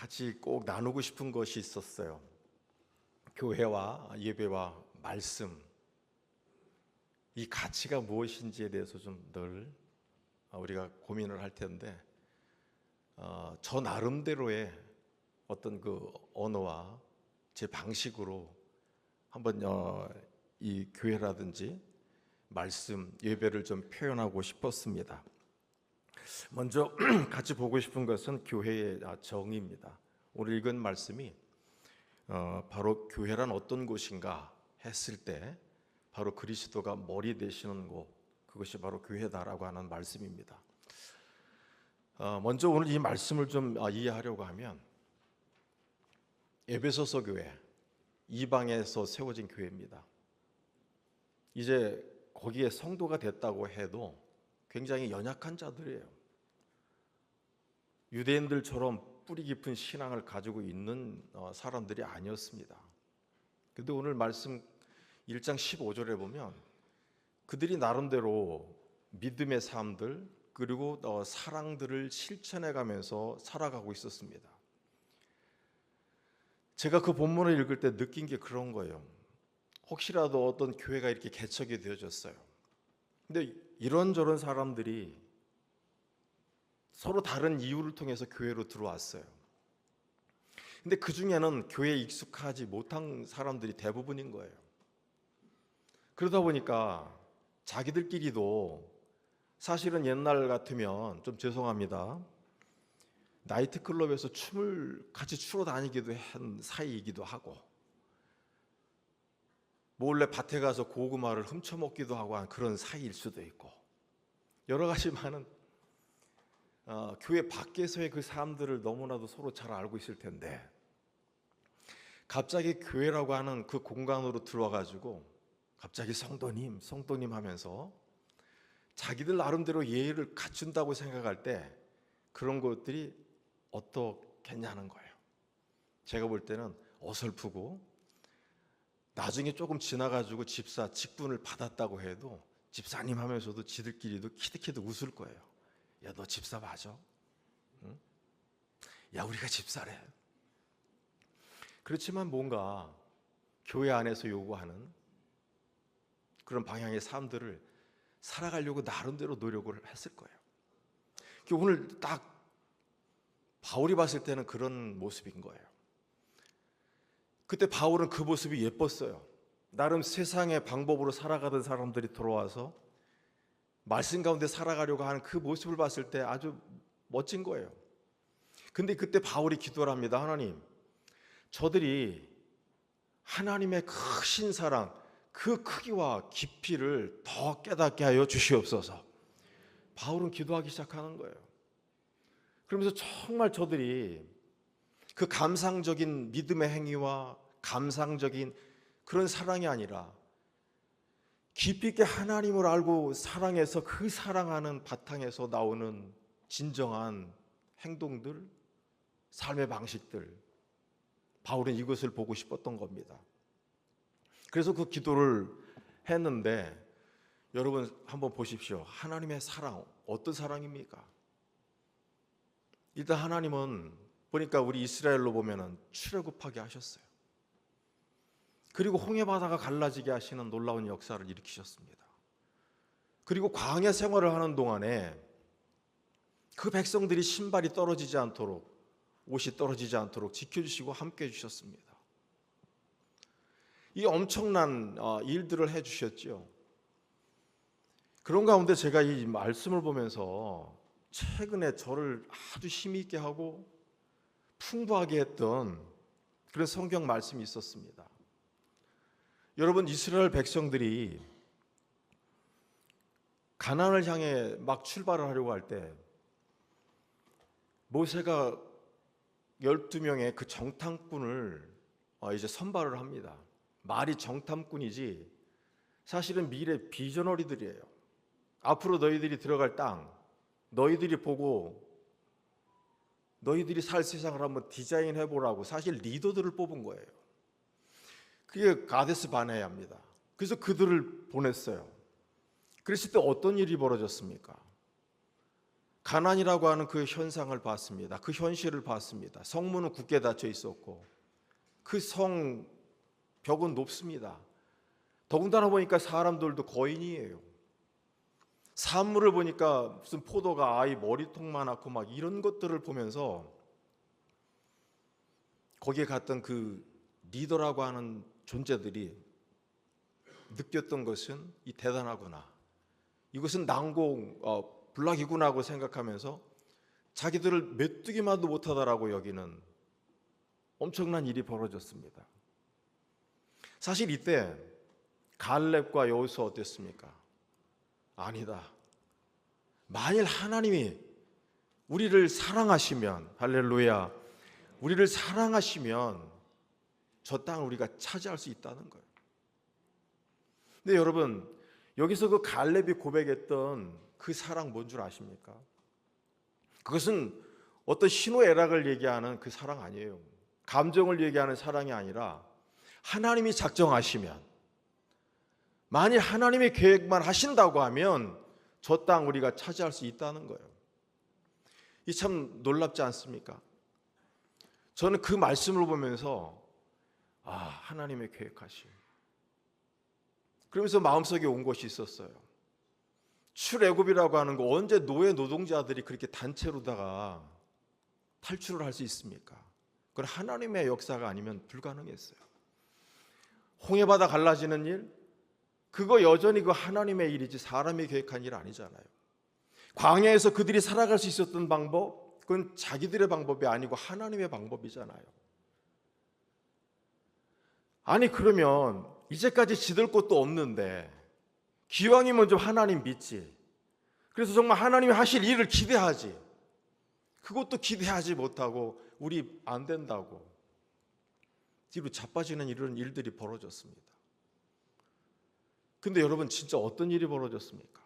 같이 꼭 나누고 싶은 것이 있었어요. 교회와 예배와 말씀, 이 가치가 무엇인지에 대해서 좀 늘 우리가 고민을 할 텐데, 저 나름대로의 어떤 그 언어와 제 방식으로 한번 이 교회라든지 말씀, 예배를 좀 표현하고 싶었습니다. 먼저 같이 보고 싶은 것은 교회의 정의입니다. 오늘 읽은 말씀이 바로 교회란 어떤 곳인가 했을 때 바로 그리스도가 머리 되시는 곳, 그것이 바로 교회다라고 하는 말씀입니다. 먼저 오늘 이 말씀을 좀 이해하려고 하면 에베소서 교회, 이방에서 세워진 교회입니다. 이제 거기에 성도가 됐다고 해도 굉장히 연약한 자들이에요. 유대인들처럼 뿌리 깊은 신앙을 가지고 있는 사람들이 아니었습니다. 그런데 오늘 말씀 1장 15절에 보면 그들이 나름대로 믿음의 삶들 그리고 사랑들을 실천해 가면서 살아가고 있었습니다. 제가 그 본문을 읽을 때 느낀 게 그런 거예요. 혹시라도 어떤 교회가 이렇게 개척이 되어졌어요. 근데 이런저런 사람들이 서로 다른 이유를 통해서 교회로 들어왔어요. 근데 그 중에는 교회에 익숙하지 못한 사람들이 대부분인 거예요. 그러다 보니까 자기들끼리도 사실은 옛날 같으면 좀 죄송합니다. 나이트클럽에서 춤을 같이 추러 다니기도 한 사이이기도 하고 몰래 밭에 가서 고구마를 훔쳐먹기도 하고 한 그런 사이일 수도 있고 여러 가지 많은 교회 밖에서의 그 사람들을 너무나도 서로 잘 알고 있을 텐데 갑자기 교회라고 하는 그 공간으로 들어와가지고 갑자기 성도님 하면서 자기들 나름대로 예의를 갖춘다고 생각할 때 그런 것들이 어떻겠냐는 거예요. 제가 볼 때는 어설프고 나중에 조금 지나가지고 집사 직분을 받았다고 해도 집사님 하면서도 지들끼리도 키득키득 웃을 거예요. 야, 너 집사 맞아? 응? 야, 우리가 집사래. 그렇지만 뭔가 교회 안에서 요구하는 그런 방향의 삶들을 살아가려고 나름대로 노력을 했을 거예요. 오늘 딱 바울이 봤을 때는 그런 모습인 거예요. 그때 바울은 그 모습이 예뻤어요. 나름 세상의 방법으로 살아가던 사람들이 들어와서 말씀 가운데 살아가려고 하는 그 모습을 봤을 때 아주 멋진 거예요. 근데 그때 바울이 기도를 합니다. 하나님, 저들이 하나님의 크신 사랑, 그 크기와 깊이를 더 깨닫게 하여 주시옵소서. 바울은 기도하기 시작하는 거예요. 그러면서 정말 저들이 그 감상적인 믿음의 행위와 감상적인 그런 사랑이 아니라 깊이 있게 하나님을 알고 사랑해서 그 사랑하는 바탕에서 나오는 진정한 행동들, 삶의 방식들, 바울은 이것을 보고 싶었던 겁니다. 그래서 그 기도를 했는데 여러분 한번 보십시오. 하나님의 사랑 어떤 사랑입니까? 일단 하나님은 보니까 우리 이스라엘로 보면은 출애굽하게 하셨어요. 그리고 홍해바다가 갈라지게 하시는 놀라운 역사를 일으키셨습니다. 그리고 광야 생활을 하는 동안에 그 백성들이 신발이 떨어지지 않도록 옷이 떨어지지 않도록 지켜주시고 함께 해주셨습니다. 이 엄청난 일들을 해주셨죠. 그런 가운데 제가 이 말씀을 보면서 최근에 저를 아주 힘이 있게 하고 풍부하게 했던 그런 성경 말씀이 있었습니다. 여러분, 이스라엘 백성들이 가나안을 향해 막 출발을 하려고 할 때 모세가 12명의 그 정탐꾼을 이제 선발을 합니다. 말이 정탐꾼이지 사실은 미래 비전어리들이에요. 앞으로 너희들이 들어갈 땅, 너희들이 보고 너희들이 살 세상을 한번 디자인해 보라고 사실 리더들을 뽑은 거예요. 그게 가데스 바네아입니다. 그래서 그들을 보냈어요. 그랬을 때 어떤 일이 벌어졌습니까? 가난이라고 하는 그 현상을 봤습니다. 그 현실을 봤습니다. 성문은 굳게 닫혀 있었고 그 성 벽은 높습니다. 더군다나 보니까 사람들도 거인이에요. 산물을 보니까 무슨 포도가 아이 머리통만하고 막 이런 것들을 보면서 거기에 갔던 그 리더라고 하는 존재들이 느꼈던 것은 이 대단하구나. 이것은 난공 불락이구나 하고 생각하면서 자기들을 메뚜기만도 못하다라고 여기는 엄청난 일이 벌어졌습니다. 사실 이때 갈렙과 여호수아 어땠습니까? 아니다. 만일 하나님이 우리를 사랑하시면, 할렐루야, 우리를 사랑하시면 저 땅을 우리가 차지할 수 있다는 거예요. 근데 여러분, 여기서 그 갈렙이 고백했던 그 사랑 뭔 줄 아십니까? 그것은 어떤 희노애락을 얘기하는 그 사랑 아니에요. 감정을 얘기하는 사랑이 아니라 하나님이 작정하시면, 만일 하나님의 계획만 하신다고 하면 저 땅 우리가 차지할 수 있다는 거예요. 이 참 놀랍지 않습니까? 저는 그 말씀을 보면서 하나님의 계획하심, 그러면서 마음속에 온 것이 있었어요. 출애굽이라고 하는 거 언제 노예 노동자들이 그렇게 단체로다가 탈출을 할 수 있습니까? 그건 하나님의 역사가 아니면 불가능했어요. 홍해바다 갈라지는 일, 그거 여전히 그 하나님의 일이지 사람이 계획한 일 아니잖아요. 광야에서 그들이 살아갈 수 있었던 방법, 그건 자기들의 방법이 아니고 하나님의 방법이잖아요. 아니 그러면 이제까지 지들 곳도 없는데 기왕이면 좀 하나님 믿지. 그래서 정말 하나님이 하실 일을 기대하지. 그것도 기대하지 못하고 우리 안 된다고 뒤로 자빠지는 이런 일들이 벌어졌습니다. 근데 여러분 진짜 어떤 일이 벌어졌습니까?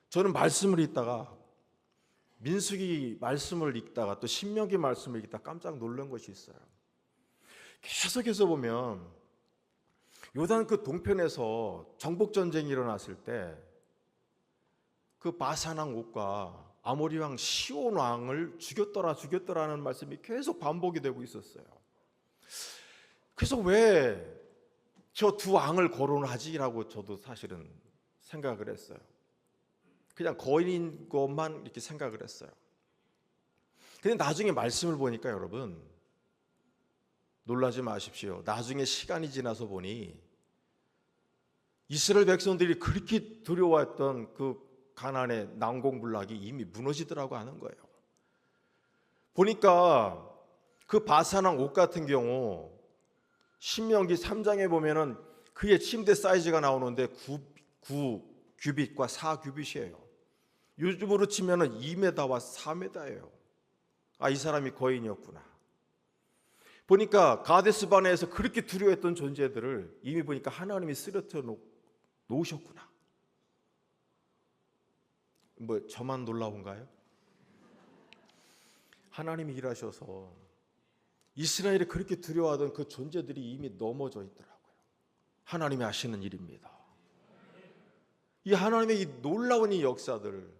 저는 말씀을 읽다가 민수기 말씀을 읽다가 또 신명기 말씀을 읽다가 깜짝 놀란 것이 있어요. 계속해서 보면 요단 그 동편에서 정복 전쟁이 일어났을 때 그 바산 왕 옥과 아모리 왕 시온 왕을 죽였더라는 말씀이 계속 반복이 되고 있었어요. 그래서 왜 저 두 왕을 거론하지라고 저도 사실은 생각을 했어요. 그냥 거인인 것만 이렇게 생각을 했어요. 근데 나중에 말씀을 보니까 여러분 놀라지 마십시오. 나중에 시간이 지나서 보니 이스라엘 백성들이 그렇게 두려워했던 그 가나안의 난공불락이 이미 무너지더라고 하는 거예요. 보니까 그 바산왕 옥 같은 경우 신명기 3장에 보면은 그의 침대 사이즈가 나오는데 9규빗과 4규빗이에요. 요즘으로 치면은 2m와 4m예요. 이 사람이 거인이었구나. 보니까 가데스 바네에서 그렇게 두려워했던 존재들을 이미 보니까 하나님이 쓰러뜨려 놓으셨구나. 뭐 저만 놀라운가요? 하나님이 일하셔서 이스라엘이 그렇게 두려워하던 그 존재들이 이미 넘어져 있더라고요. 하나님이 하시는 일입니다. 이 하나님의 이 놀라운 이 역사들,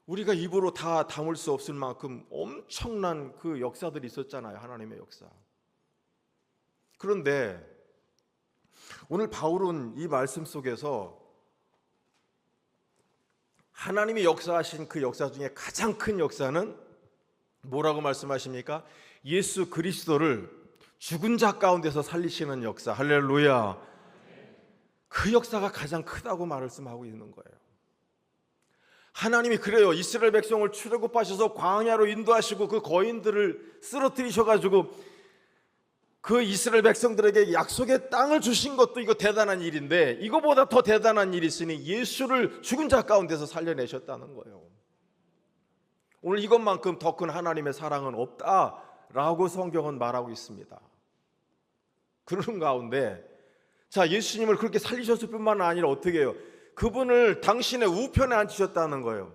우리가 입으로 다 담을 수 없을 만큼 엄청난 그 역사들이 있었잖아요. 하나님의 역사. 그런데 오늘 바울은 이 말씀 속에서 하나님이 역사하신 그 역사 중에 가장 큰 역사는 뭐라고 말씀하십니까? 예수 그리스도를 죽은 자 가운데서 살리시는 역사. 할렐루야. 그 역사가 가장 크다고 말씀하고 있는 거예요. 하나님이 그래요. 이스라엘 백성을 출애굽하셔서 광야로 인도하시고 그 거인들을 쓰러뜨리셔가지고 그 이스라엘 백성들에게 약속의 땅을 주신 것도 이거 대단한 일인데, 이거보다 더 대단한 일이 있으니 예수를 죽은 자 가운데서 살려내셨다는 거예요. 오늘 이것만큼 더 큰 하나님의 사랑은 없다라고 성경은 말하고 있습니다. 그런 가운데 예수님을 그렇게 살리셨을 뿐만 아니라 어떻게 해요? 그분을 당신의 우편에 앉히셨다는 거예요.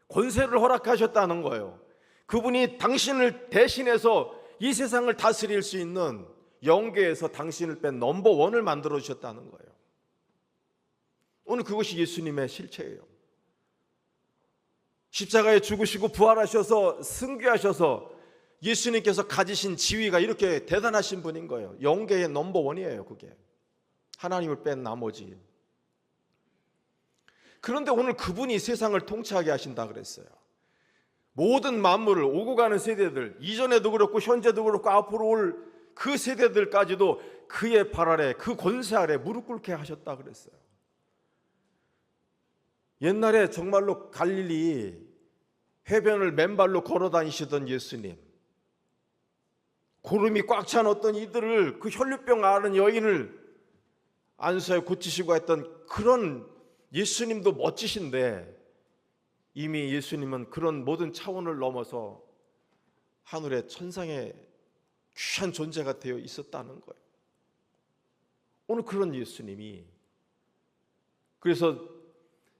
권세를 허락하셨다는 거예요. 그분이 당신을 대신해서 이 세상을 다스릴 수 있는 영계에서 당신을 뺀 넘버원을 만들어 주셨다는 거예요. 오늘 그것이 예수님의 실체예요. 십자가에 죽으시고 부활하셔서 승귀하셔서 예수님께서 가지신 지위가 이렇게 대단하신 분인 거예요. 영계의 넘버원이에요. 그게 하나님을 뺀 나머지. 그런데 오늘 그분이 세상을 통치하게 하신다 그랬어요. 모든 만물을, 오고 가는 세대들, 이전에도 그렇고 현재도 그렇고 앞으로 올 그 세대들까지도 그의 발 아래, 그 권세 아래 무릎 꿇게 하셨다 그랬어요. 옛날에 정말로 갈릴리 해변을 맨발로 걸어 다니시던 예수님, 고름이 꽉 찬 어떤 이들을, 그 혈류병 앓은 여인을 안수하여 고치시고 했던 그런 예수님도 멋지신데, 이미 예수님은 그런 모든 차원을 넘어서 하늘의 천상의 귀한 존재가 되어 있었다는 거예요. 오늘 그런 예수님이, 그래서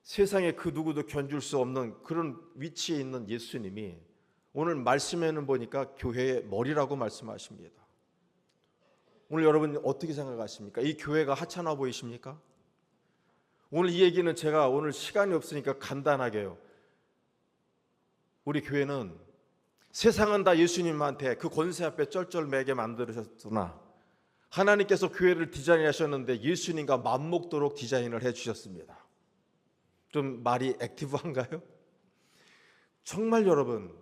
세상에 그 누구도 견줄 수 없는 그런 위치에 있는 예수님이 오늘 말씀에는 보니까 교회의 머리라고 말씀하십니다. 오늘 여러분 어떻게 생각하십니까? 이 교회가 하찮아 보이십니까? 오늘 이 얘기는 제가 오늘 시간이 없으니까 간단하게요. 우리 교회는 세상은 다 예수님한테 그 권세 앞에 쩔쩔매게 만들으셨으나 하나님께서 교회를 디자인하셨는데 예수님과 맞먹도록 디자인을 해주셨습니다. 좀 말이 액티브한가요? 정말 여러분,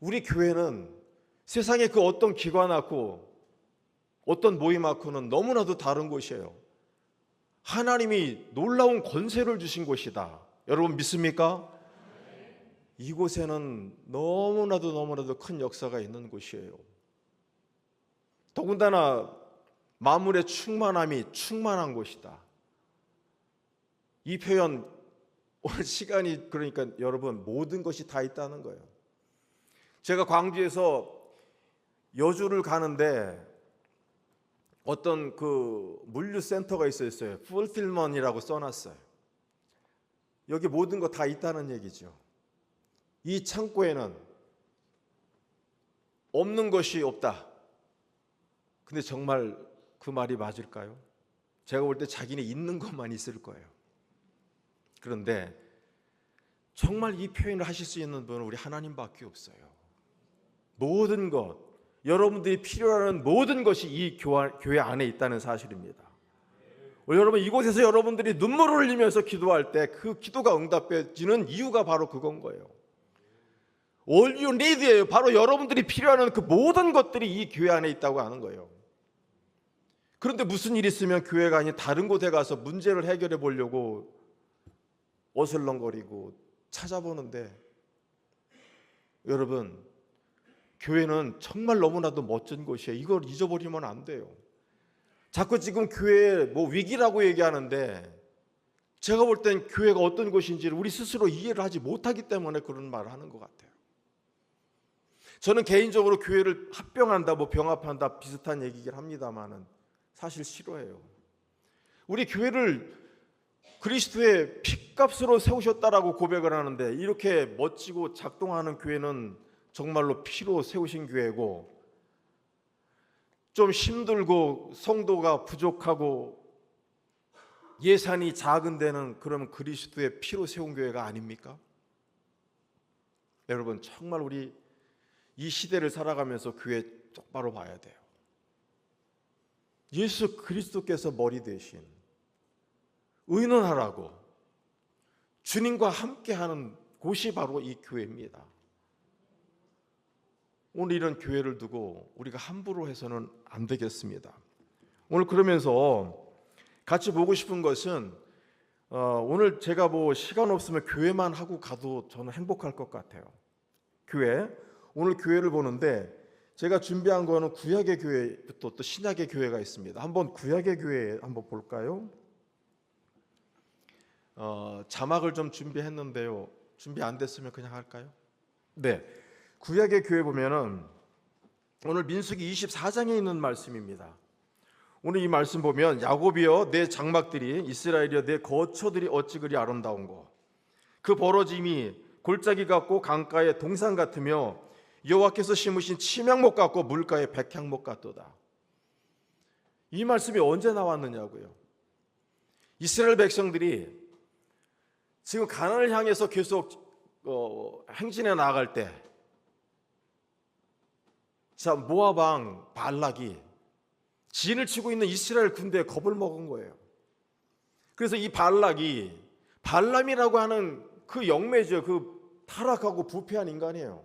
우리 교회는 세상의 그 어떤 기관하고 어떤 모임하고는 너무나도 다른 곳이에요. 하나님이 놀라운 권세를 주신 곳이다. 여러분 믿습니까? 이곳에는 너무나도 큰 역사가 있는 곳이에요. 더군다나 만물의 충만함이 충만한 곳이다. 이 표현, 오늘 시간이 그러니까 여러분 모든 것이 다 있다는 거예요. 제가 광주에서 여주를 가는데 어떤 그 물류센터가 있었어요. 풀필먼이라고 써놨어요. 여기 모든 거 다 있다는 얘기죠. 이 창고에는 없는 것이 없다. 근데 정말 그 말이 맞을까요? 제가 볼 때 자기네 있는 것만 있을 거예요. 그런데 정말 이 표현을 하실 수 있는 분은 우리 하나님밖에 없어요. 모든 것, 여러분들이 필요로 하는 모든 것이 이 교회 안에 있다는 사실입니다. 여러분, 이곳에서 여러분들이 눈물을 흘리면서 기도할 때 그 기도가 응답되지는 이유가 바로 그건 거예요. All you need예요. 바로 여러분들이 필요한 그 모든 것들이 이 교회 안에 있다고 하는 거예요. 그런데 무슨 일이 있으면 교회가 아닌 다른 곳에 가서 문제를 해결해 보려고 어슬렁거리고 찾아보는데, 여러분, 교회는 정말 너무나도 멋진 곳이에요. 이걸 잊어버리면 안 돼요. 자꾸 지금 교회에 뭐 위기라고 얘기하는데, 제가 볼 땐 교회가 어떤 곳인지를 우리 스스로 이해를 하지 못하기 때문에 그런 말을 하는 것 같아요. 저는 개인적으로 교회를 합병한다, 뭐 병합한다 비슷한 얘기긴 합니다만은 사실 싫어해요. 우리 교회를 그리스도의 핏값으로 세우셨다라고 고백을 하는데, 이렇게 멋지고 작동하는 교회는 정말로 피로 세우신 교회고, 좀 힘들고 성도가 부족하고 예산이 작은 데는 그러면 그리스도의 피로 세운 교회가 아닙니까? 여러분, 정말 우리 이 시대를 살아가면서 교회 똑바로 봐야 돼요. 예수 그리스도께서 머리 대신 의논하라고 주님과 함께하는 곳이 바로 이 교회입니다. 오늘 이런 교회를 두고 우리가 함부로 해서는 안 되겠습니다. 오늘 그러면서 같이 보고 싶은 것은 오늘 제가 뭐 시간 없으면 교회만 하고 가도 저는 행복할 것 같아요. 교회, 오늘 교회를 보는데 제가 준비한 거는 구약의 교회부터 또 신약의 교회가 있습니다. 한번 구약의 교회 한번 볼까요? 자막을 좀 준비했는데요. 준비 안 됐으면 그냥 할까요? 네, 구약의 교회 보면은 오늘 민수기 24장에 있는 말씀입니다. 오늘 이 말씀 보면, 야곱이여 내 장막들이, 이스라엘이여 내 거처들이 어찌 그리 아름다운고, 그 벌어짐이 골짜기 같고 강가의 동산 같으며 여호와께서 심으신 침향목 같고 물가의 백향목 같도다. 이 말씀이 언제 나왔느냐고요. 이스라엘 백성들이 지금 가나안을 향해서 계속 행진에 나아갈 때, 자, 모압 왕 발락이 진을 치고 있는 이스라엘 군대에 겁을 먹은 거예요. 그래서 이 발락이 발람이라고 하는 그 영매죠. 그 타락하고 부패한 인간이에요.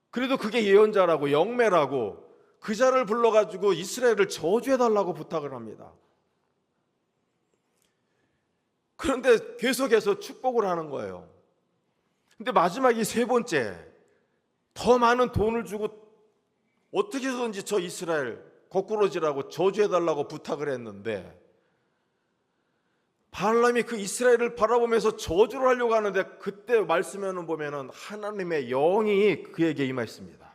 그래도 그게 예언자라고 영매라고 그 자를 불러가지고 이스라엘을 저주해달라고 부탁을 합니다. 그런데 계속해서 축복을 하는 거예요. 근데 마지막이 세 번째, 더 많은 돈을 주고 어떻게 해서든지 저 이스라엘 거꾸로지라고 저주해달라고 부탁을 했는데, 발람이 그 이스라엘을 바라보면서 저주를 하려고 하는데, 그때 말씀에는 보면은 하나님의 영이 그에게 임하였습니다.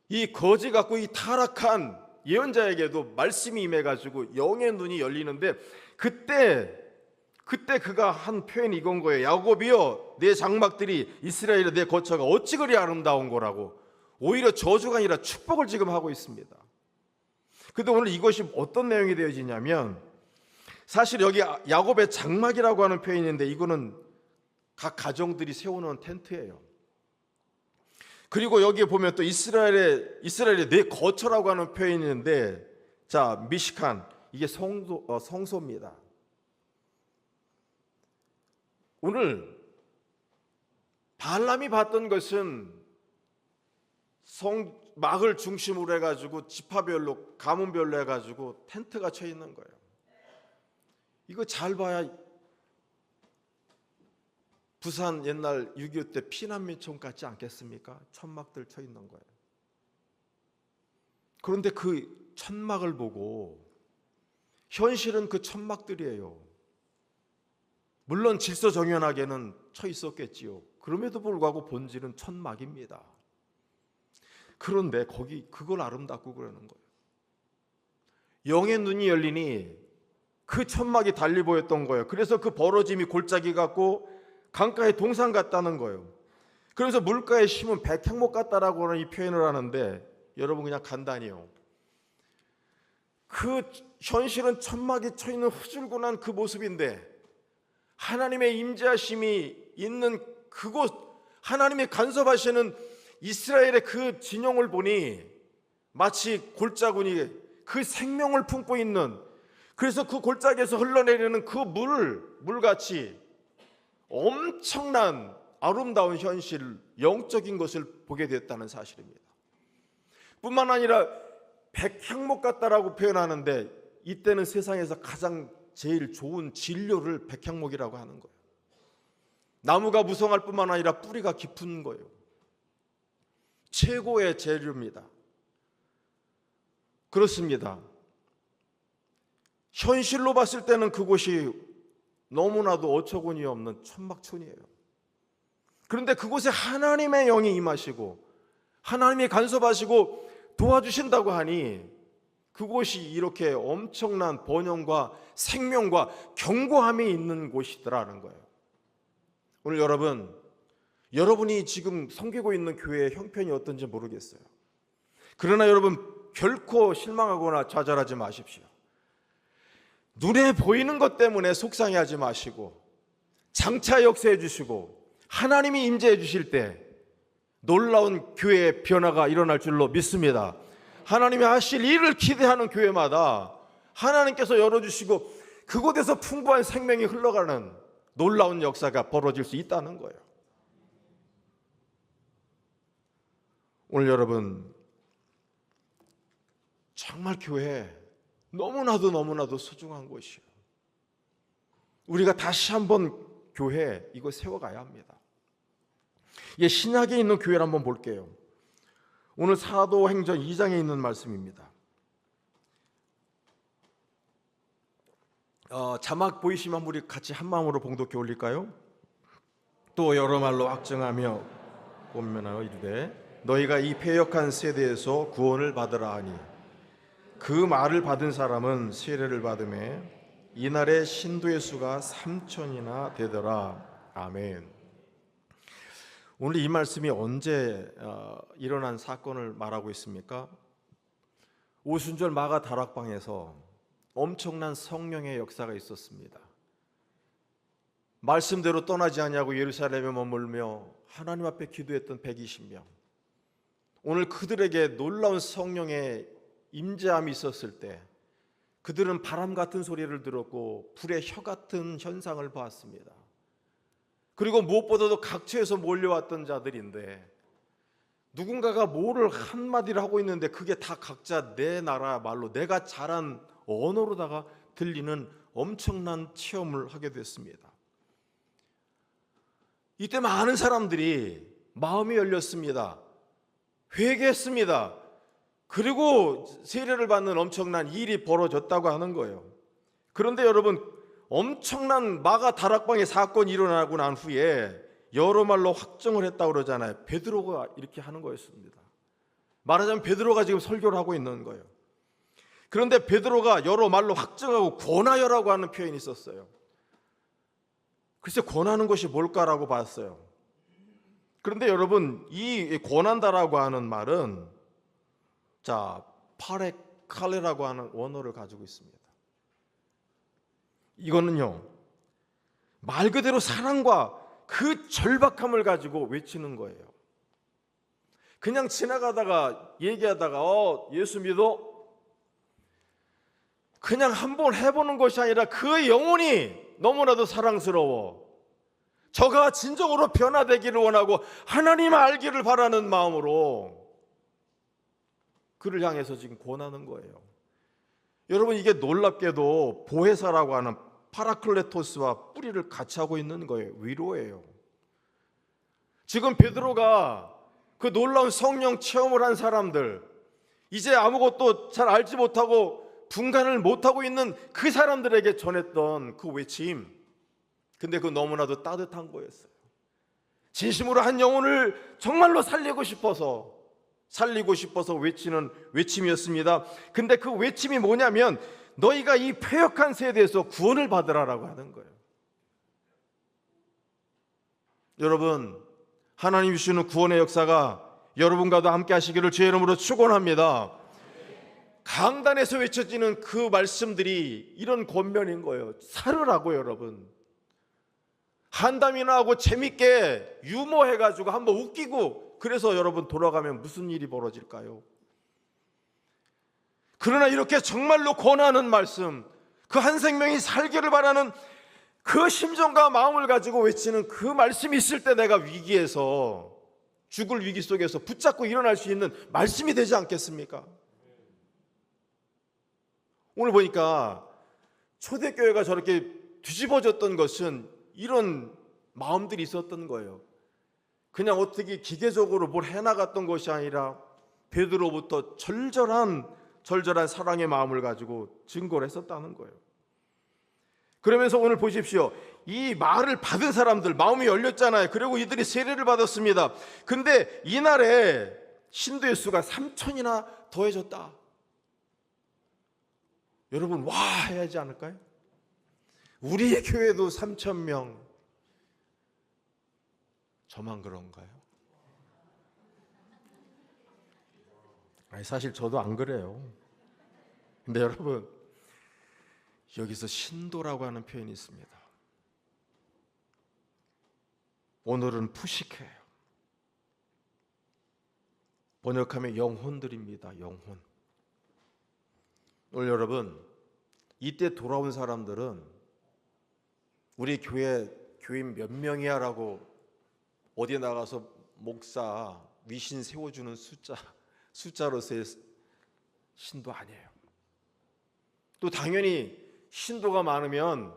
이 거지 같고 이 타락한 예언자에게도 말씀이 임해가지고 영의 눈이 열리는데, 그때 그가 한 표현이 이건 거예요. 야곱이여, 내 장막들이 이스라엘의 내 거처가 어찌 그리 아름다운 거라고. 오히려 저주가 아니라 축복을 지금 하고 있습니다. 근데 오늘 이것이 어떤 내용이 되어지냐면, 사실 여기 야곱의 장막이라고 하는 표현이 있는데, 이거는 각 가정들이 세우는 텐트예요. 그리고 여기에 보면 또 이스라엘의 내 거처라고 하는 표현이 있는데, 자, 미시칸, 이게 성소입니다. 오늘 발람이 봤던 것은 성막을 중심으로 해가지고 지파별로 가문별로 해가지고 텐트가 쳐 있는 거예요. 이거 잘 봐야 부산 옛날 6.25 때 피난민촌 같지 않겠습니까? 천막들 쳐 있는 거예요. 그런데 그 천막을 보고 현실은 그 천막들이에요. 물론 질서정연하게는 쳐 있었겠지요. 그럼에도 불구하고 본질은 천막입니다. 그런데 그걸 아름답고 그러는 거예요. 영의 눈이 열리니 그 천막이 달리 보였던 거예요. 그래서 그 벌어짐이 골짜기 같고 강가의 동산 같다는 거예요. 그래서 물가에 심은 백향목 같다라고 하는 이 표현을 하는데, 여러분 그냥 간단히요, 그 현실은 천막이 쳐 있는 후줄근한 그 모습인데, 하나님의 임재하심이 있는 그곳, 하나님이 간섭하시는 이스라엘의 그 진영을 보니 마치 골짜구니 그 생명을 품고 있는, 그래서 그 골짜기에서 흘러내리는 그 물같이 엄청난 아름다운 현실, 영적인 것을 보게 됐다는 사실입니다. 뿐만 아니라 백향목 같다라고 표현하는데, 이때는 세상에서 가장 제일 좋은 진료를 백향목이라고 하는 거예요. 나무가 무성할 뿐만 아니라 뿌리가 깊은 거예요. 최고의 재료입니다. 그렇습니다. 현실로 봤을 때는 그곳이 너무나도 어처구니 없는 천막촌이에요. 그런데 그곳에 하나님의 영이 임하시고 하나님이 간섭하시고 도와주신다고 하니, 그곳이 이렇게 엄청난 번영과 생명과 견고함이 있는 곳이더라는 거예요. 오늘 여러분이 지금 섬기고 있는 교회의 형편이 어떤지 모르겠어요. 그러나 여러분, 결코 실망하거나 좌절하지 마십시오. 눈에 보이는 것 때문에 속상해하지 마시고, 장차 역사해 주시고 하나님이 임재해 주실 때 놀라운 교회의 변화가 일어날 줄로 믿습니다. 하나님이 하실 일을 기대하는 교회마다 하나님께서 열어주시고 그곳에서 풍부한 생명이 흘러가는 놀라운 역사가 벌어질 수 있다는 거예요. 오늘 여러분, 정말 교회 너무나도 소중한 곳이에요. 우리가 다시 한번 교회 이거 세워가야 합니다. 예, 신약에 있는 교회를 한번 볼게요. 오늘 사도행전 2장에 있는 말씀입니다. 자막 보이시면 우리 같이 한 마음으로 봉독해 올릴까요? 또 여러 말로 확증하며 권면하여 이르되 너희가 이 패역한 세대에서 구원을 받으라 하니 그 말을 받은 사람은 세례를 받음에 이날의 신도의 수가 3,000이나 되더라. 아멘. 오늘 이 말씀이 언제 일어난 사건을 말하고 있습니까? 오순절 마가 다락방에서 엄청난 성령의 역사가 있었습니다. 말씀대로 떠나지 아니하고 예루살렘에 머물며 하나님 앞에 기도했던 120명. 오늘 그들에게 놀라운 성령의 임재함이 있었을 때 그들은 바람 같은 소리를 들었고 불의 혀 같은 현상을 보았습니다. 그리고 무엇보다도 각처에서 몰려왔던 자들인데 누군가가 뭐를 한마디를 하고 있는데 그게 다 각자 내 나라 말로 내가 잘한 언어로다가 들리는 엄청난 체험을 하게 됐습니다. 이때 많은 사람들이 마음이 열렸습니다. 회개했습니다. 그리고 세례를 받는 엄청난 일이 벌어졌다고 하는 거예요. 그런데 여러분, 엄청난 마가 다락방의 사건이 일어나고 난 후에 여러 말로 확정을 했다고 그러잖아요. 베드로가 이렇게 하는 거였습니다. 말하자면 베드로가 지금 설교를 하고 있는 거예요. 그런데 베드로가 여러 말로 확정하고 권하여라고 하는 표현이 있었어요. 글쎄 권하는 것이 뭘까라고 봤어요. 그런데 여러분, 이 권한다라고 하는 말은 파레칼레라고 하는 원어를 가지고 있습니다. 이거는요, 말 그대로 사랑과 그 절박함을 가지고 외치는 거예요. 그냥 지나가다가 얘기하다가 예수 믿어? 그냥 한번 해보는 것이 아니라 그 영혼이 너무나도 사랑스러워 저가 진정으로 변화되기를 원하고 하나님 알기를 바라는 마음으로 그를 향해서 지금 권하는 거예요. 여러분, 이게 놀랍게도 보혜사라고 하는 파라클레토스와 뿌리를 같이 하고 있는 거예요. 위로예요. 지금 베드로가 그 놀라운 성령 체험을 한 사람들, 이제 아무것도 잘 알지 못하고 분간을 못하고 있는 그 사람들에게 전했던 그 외침, 근데 그 너무나도 따뜻한 거였어요. 진심으로 한 영혼을 정말로 살리고 싶어서 외치는 외침이었습니다. 근데 그 외침이 뭐냐면 너희가 이 패역한 세대에서 구원을 받으라라고 하는 거예요. 여러분, 하나님 주시는 구원의 역사가 여러분과도 함께 하시기를 주의 이름으로 축원합니다. 강단에서 외쳐지는 그 말씀들이 이런 권면인 거예요. 살으라고. 여러분, 한담이나 하고 재밌게 유머해가지고 한번 웃기고 그래서 여러분 돌아가면 무슨 일이 벌어질까요? 그러나 이렇게 정말로 권하는 말씀, 그 한 생명이 살기를 바라는 그 심정과 마음을 가지고 외치는 그 말씀이 있을 때 내가 위기에서, 죽을 위기 속에서 붙잡고 일어날 수 있는 말씀이 되지 않겠습니까? 오늘 보니까 초대교회가 저렇게 뒤집어졌던 것은 이런 마음들이 있었던 거예요. 그냥 어떻게 기계적으로 뭘 해나갔던 것이 아니라 베드로부터 절절한 사랑의 마음을 가지고 증거를 했었다는 거예요. 그러면서 오늘 보십시오. 이 말을 받은 사람들 마음이 열렸잖아요. 그리고 이들이 세례를 받았습니다. 근데 이날에 신도의 수가 3,000이나 더해졌다. 여러분, 와 해야 하지 않을까요? 우리의 교회도 3,000명. 저만 그런가요? 아니, 사실 저도 안 그래요. 근데 여러분, 여기서 신도라고 하는 표현이 있습니다. 오늘은 푸시케예요. 번역하면 영혼들입니다. 영혼. 오늘 여러분, 이때 돌아온 사람들은 우리 교인 몇 명이야 라고 어디에 나가서 목사 위신 세워주는 숫자로서의 신도 아니에요. 또 당연히 신도가 많으면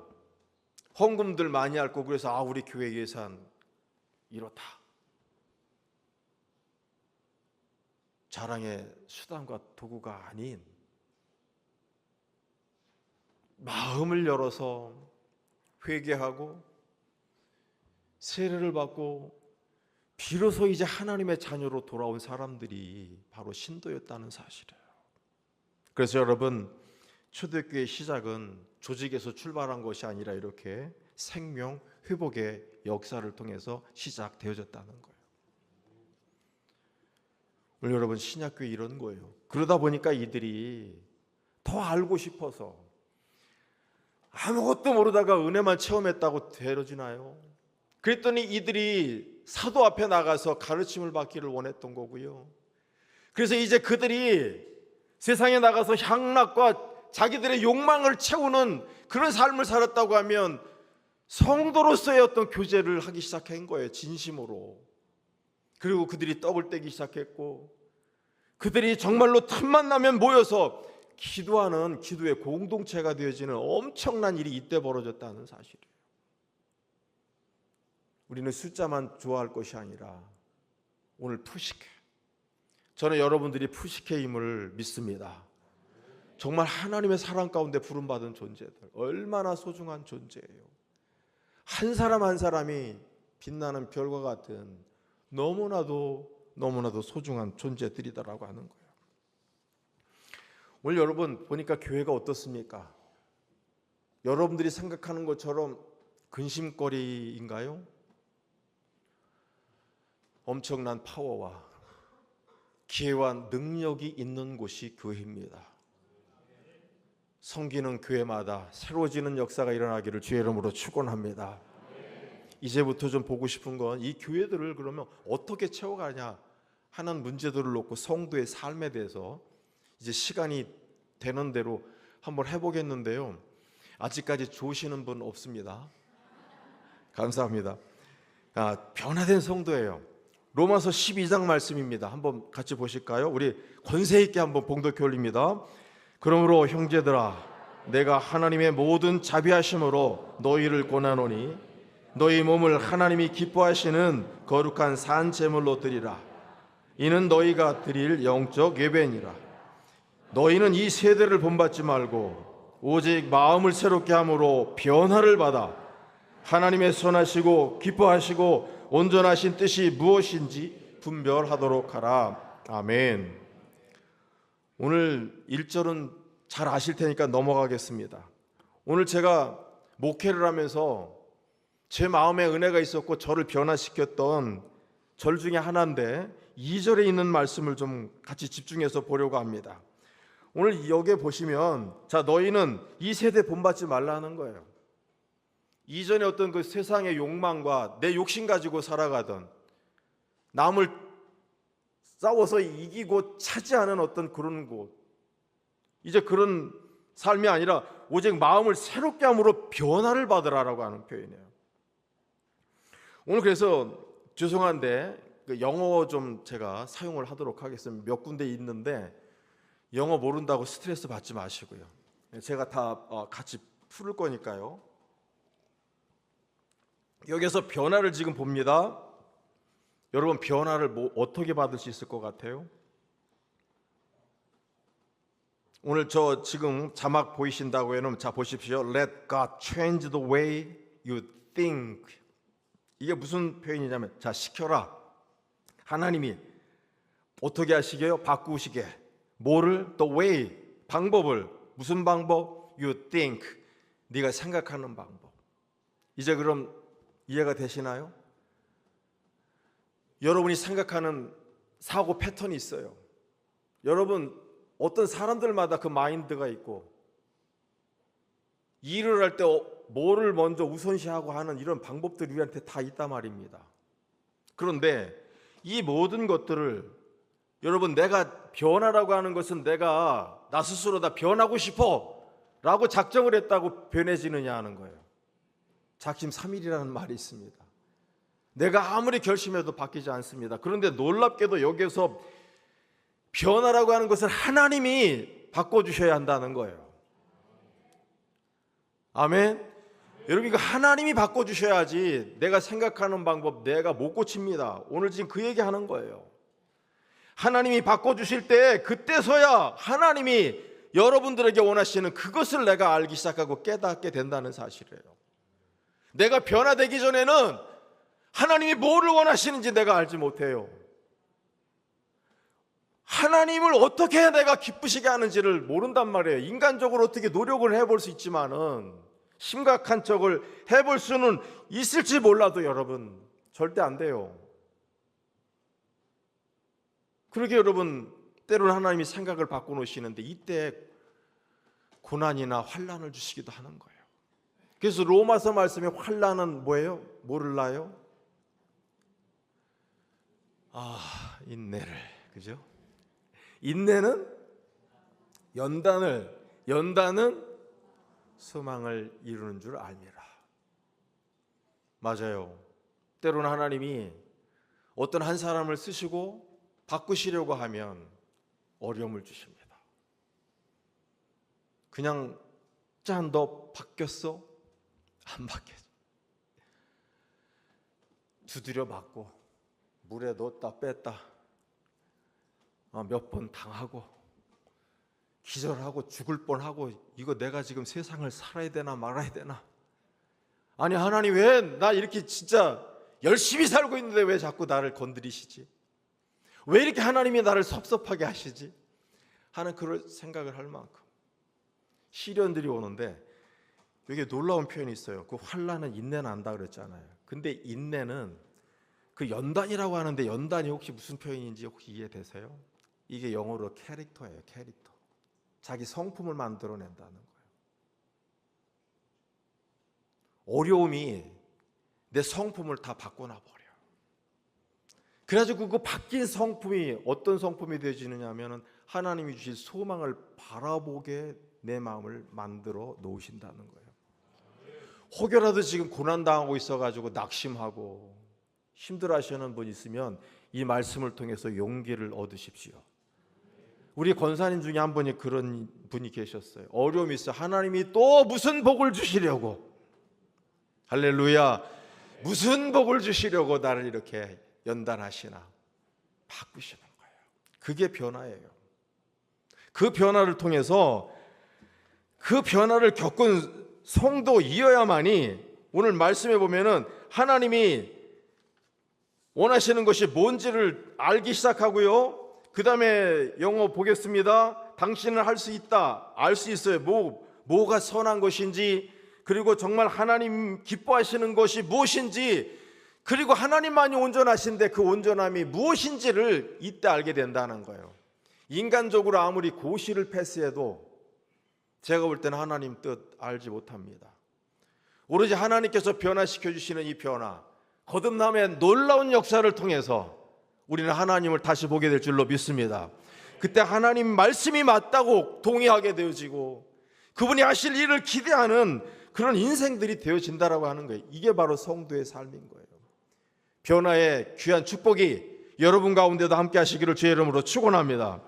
헌금들 많이 할 거고, 그래서 우리 교회 예산 이렇다. 자랑의 수단과 도구가 아닌 마음을 열어서 회개하고 세례를 받고 비로소 이제 하나님의 자녀로 돌아온 사람들이 바로 신도였다는 사실이에요. 그래서 여러분, 초대교회의 시작은 조직에서 출발한 것이 아니라 이렇게 생명 회복의 역사를 통해서 시작되어졌다는 거예요. 오늘 여러분, 신약교회 이런 거예요. 그러다 보니까 이들이 더 알고 싶어서 아무것도 모르다가 은혜만 체험했다고 되어지나요? 그랬더니 이들이 사도 앞에 나가서 가르침을 받기를 원했던 거고요. 그래서 이제 그들이 세상에 나가서 향락과 자기들의 욕망을 채우는 그런 삶을 살았다고 하면 성도로서의 어떤 교제를 하기 시작한 거예요. 진심으로. 그리고 그들이 떡을 떼기 시작했고, 그들이 정말로 틈만 나면 모여서 기도하는 기도의 공동체가 되어지는 엄청난 일이 이때 벌어졌다는 사실이에요. 우리는 숫자만 좋아할 것이 아니라 오늘 푸시케, 저는 여러분들이 푸시케임을 믿습니다. 정말 하나님의 사랑 가운데 부름받은 존재들, 얼마나 소중한 존재예요. 한 사람 한 사람이 빛나는 별과 같은 너무나도 소중한 존재들이다라고 하는 거예요. 오늘 여러분 보니까 교회가 어떻습니까? 여러분들이 생각하는 것처럼 근심거리인가요? 엄청난 파워와 기회와 능력이 있는 곳이 교회입니다. 섬기는 교회마다 새로워지는 역사가 일어나기를 주의 이름으로 축원합니다. 이제부터 좀 보고 싶은 건 이 교회들을 그러면 어떻게 채워가냐 하는 문제들을 놓고 성도의 삶에 대해서 이제 시간이 되는 대로 한번 해보겠는데요. 아직까지 조시는 분 없습니다. 감사합니다. 변화된 성도예요. 로마서 12장 말씀입니다. 한번 같이 보실까요? 우리 권세 있게 한번 봉독해 올립니다. 그러므로 형제들아, 내가 하나님의 모든 자비하심으로 너희를 권하노니 너희 몸을 하나님이 기뻐하시는 거룩한 산 제물로 드리라. 이는 너희가 드릴 영적 예배니라. 너희는 이 세대를 본받지 말고 오직 마음을 새롭게 함으로 변화를 받아 하나님의 선하시고 기뻐하시고 온전하신 뜻이 무엇인지 분별하도록 하라. 아멘. 오늘 1절은 잘 아실 테니까 넘어가겠습니다. 오늘 제가 목회를 하면서 제 마음에 은혜가 있었고 저를 변화시켰던 절 중에 하나인데 2절에 있는 말씀을 좀 같이 집중해서 보려고 합니다. 오늘 여기에 보시면 너희는 이 세대 본받지 말라 하는 거예요. 이전에 어떤 그 세상의 욕망과 내 욕심 가지고 살아가던, 남을 싸워서 이기고 차지하는 어떤 그런 곳, 이제 그런 삶이 아니라 오직 마음을 새롭게 함으로 변화를 받으라라고 하는 표현이에요. 오늘 그래서 죄송한데 영어 좀 제가 사용을 하도록 하겠습니다. 몇 군데 있는데 영어 모른다고 스트레스 받지 마시고요. 제가 다 같이 풀을 거니까요. 여기서 변화를 지금 봅니다. 여러분 변화를 어떻게 받을 수 있을 것 같아요? 오늘 저 지금 자막 보이신다고 해놓으면 자 보십시오. Let God change the way you think. 이게 무슨 표현이냐면 자 시켜라. 하나님이 어떻게 하시게요? 바꾸시게. 뭐를? The way. 방법을. 무슨 방법? You think. 네가 생각하는 방법. 이제 그럼 이해가 되시나요? 여러분이 생각하는 사고 패턴이 있어요. 여러분 어떤 사람들마다 그 마인드가 있고 일을 할 때 뭐를 먼저 우선시하고 하는 이런 방법들이 우리한테 다 있단 말입니다. 그런데 이 모든 것들을 여러분 내가 변하라고 하는 것은 내가 나 스스로 다 변하고 싶어 라고 작정을 했다고 변해지느냐 하는 거예요. 작심삼일이라는 말이 있습니다. 내가 아무리 결심해도 바뀌지 않습니다. 그런데 놀랍게도 여기에서 변화라고 하는 것을 하나님이 바꿔주셔야 한다는 거예요. 아멘. 여러분 이거 하나님이 바꿔주셔야지 내가 생각하는 방법 내가 못 고칩니다. 오늘 지금 그 얘기하는 거예요. 하나님이 바꿔주실 때 그때서야 하나님이 여러분들에게 원하시는 그것을 내가 알기 시작하고 깨닫게 된다는 사실이에요. 내가 변화되기 전에는 하나님이 뭐를 원하시는지 내가 알지 못해요. 하나님을 어떻게 해야 내가 기쁘시게 하는지를 모른단 말이에요. 인간적으로 어떻게 노력을 해볼 수 있지만은 심각한 척을 해볼 수는 있을지 몰라도 여러분 절대 안 돼요. 그러게 여러분 때로는 하나님이 생각을 바꿔놓으시는데 이때 고난이나 환난을 주시기도 하는 거예요. 그래서 로마서 말씀에 환난은 뭐예요? 뭐를 낳아요? 인내를. 그죠? 인내는 연단은 소망을 이루는 줄 알미라. 맞아요. 때로는 하나님이 어떤 한 사람을 쓰시고 바꾸시려고 하면 어려움을 주십니다. 그냥 짠, 너 바뀌었어? 안 바뀌었어. 두드려 맞고 물에 넣었다 뺐다 몇 번 당하고 기절하고 죽을 뻔하고, 이거 내가 지금 세상을 살아야 되나 말아야 되나. 아니 하나님, 왜 나 이렇게 진짜 열심히 살고 있는데 왜 자꾸 나를 건드리시지? 왜 이렇게 하나님이 나를 섭섭하게 하시지? 하는 그런 생각을 할 만큼 시련들이 오는데, 여기에 놀라운 표현이 있어요. 그 환난은 인내 난다 그랬잖아요. 근데 인내는 그 연단이라고 하는데, 연단이 혹시 무슨 표현인지 혹시 이해되세요? 이게 영어로 캐릭터예요. 캐릭터. 자기 성품을 만들어낸다는 거예요. 어려움이 내 성품을 다 바꿔놔 버려요. 그래가지고 그 바뀐 성품이 어떤 성품이 되어지느냐 하면은, 하나님이 주실 소망을 바라보게 내 마음을 만들어 놓으신다는 거예요. 혹여라도 지금 고난당하고 있어가지고 낙심하고 힘들어하시는 분 있으면 이 말씀을 통해서 용기를 얻으십시오. 우리 권사님 중에 한 분이 그런 분이 계셨어요. 어려움이 있어. 하나님이 또 무슨 복을 주시려고, 할렐루야, 무슨 복을 주시려고 나를 이렇게 연단하시나, 바꾸시는 거예요. 그게 변화예요. 그 변화를 통해서, 그 변화를 겪은 성도이어야만이 오늘 말씀해 보면은 하나님이 원하시는 것이 뭔지를 알기 시작하고요. 그 다음에 영어 보겠습니다. 당신은 할 수 있다, 알 수 있어요. 뭐가 선한 것인지, 그리고 정말 하나님 기뻐하시는 것이 무엇인지, 그리고 하나님만이 온전하신데 그 온전함이 무엇인지를 이때 알게 된다는 거예요. 인간적으로 아무리 고시를 패스해도 제가 볼 때는 하나님 뜻 알지 못합니다. 오로지 하나님께서 변화시켜 주시는 이 변화, 거듭남의 놀라운 역사를 통해서 우리는 하나님을 다시 보게 될 줄로 믿습니다. 그때 하나님 말씀이 맞다고 동의하게 되어지고, 그분이 하실 일을 기대하는 그런 인생들이 되어진다라고 하는 거예요. 이게 바로 성도의 삶인 거예요. 변화의 귀한 축복이 여러분 가운데도 함께 하시기를 주의 이름으로 축원합니다.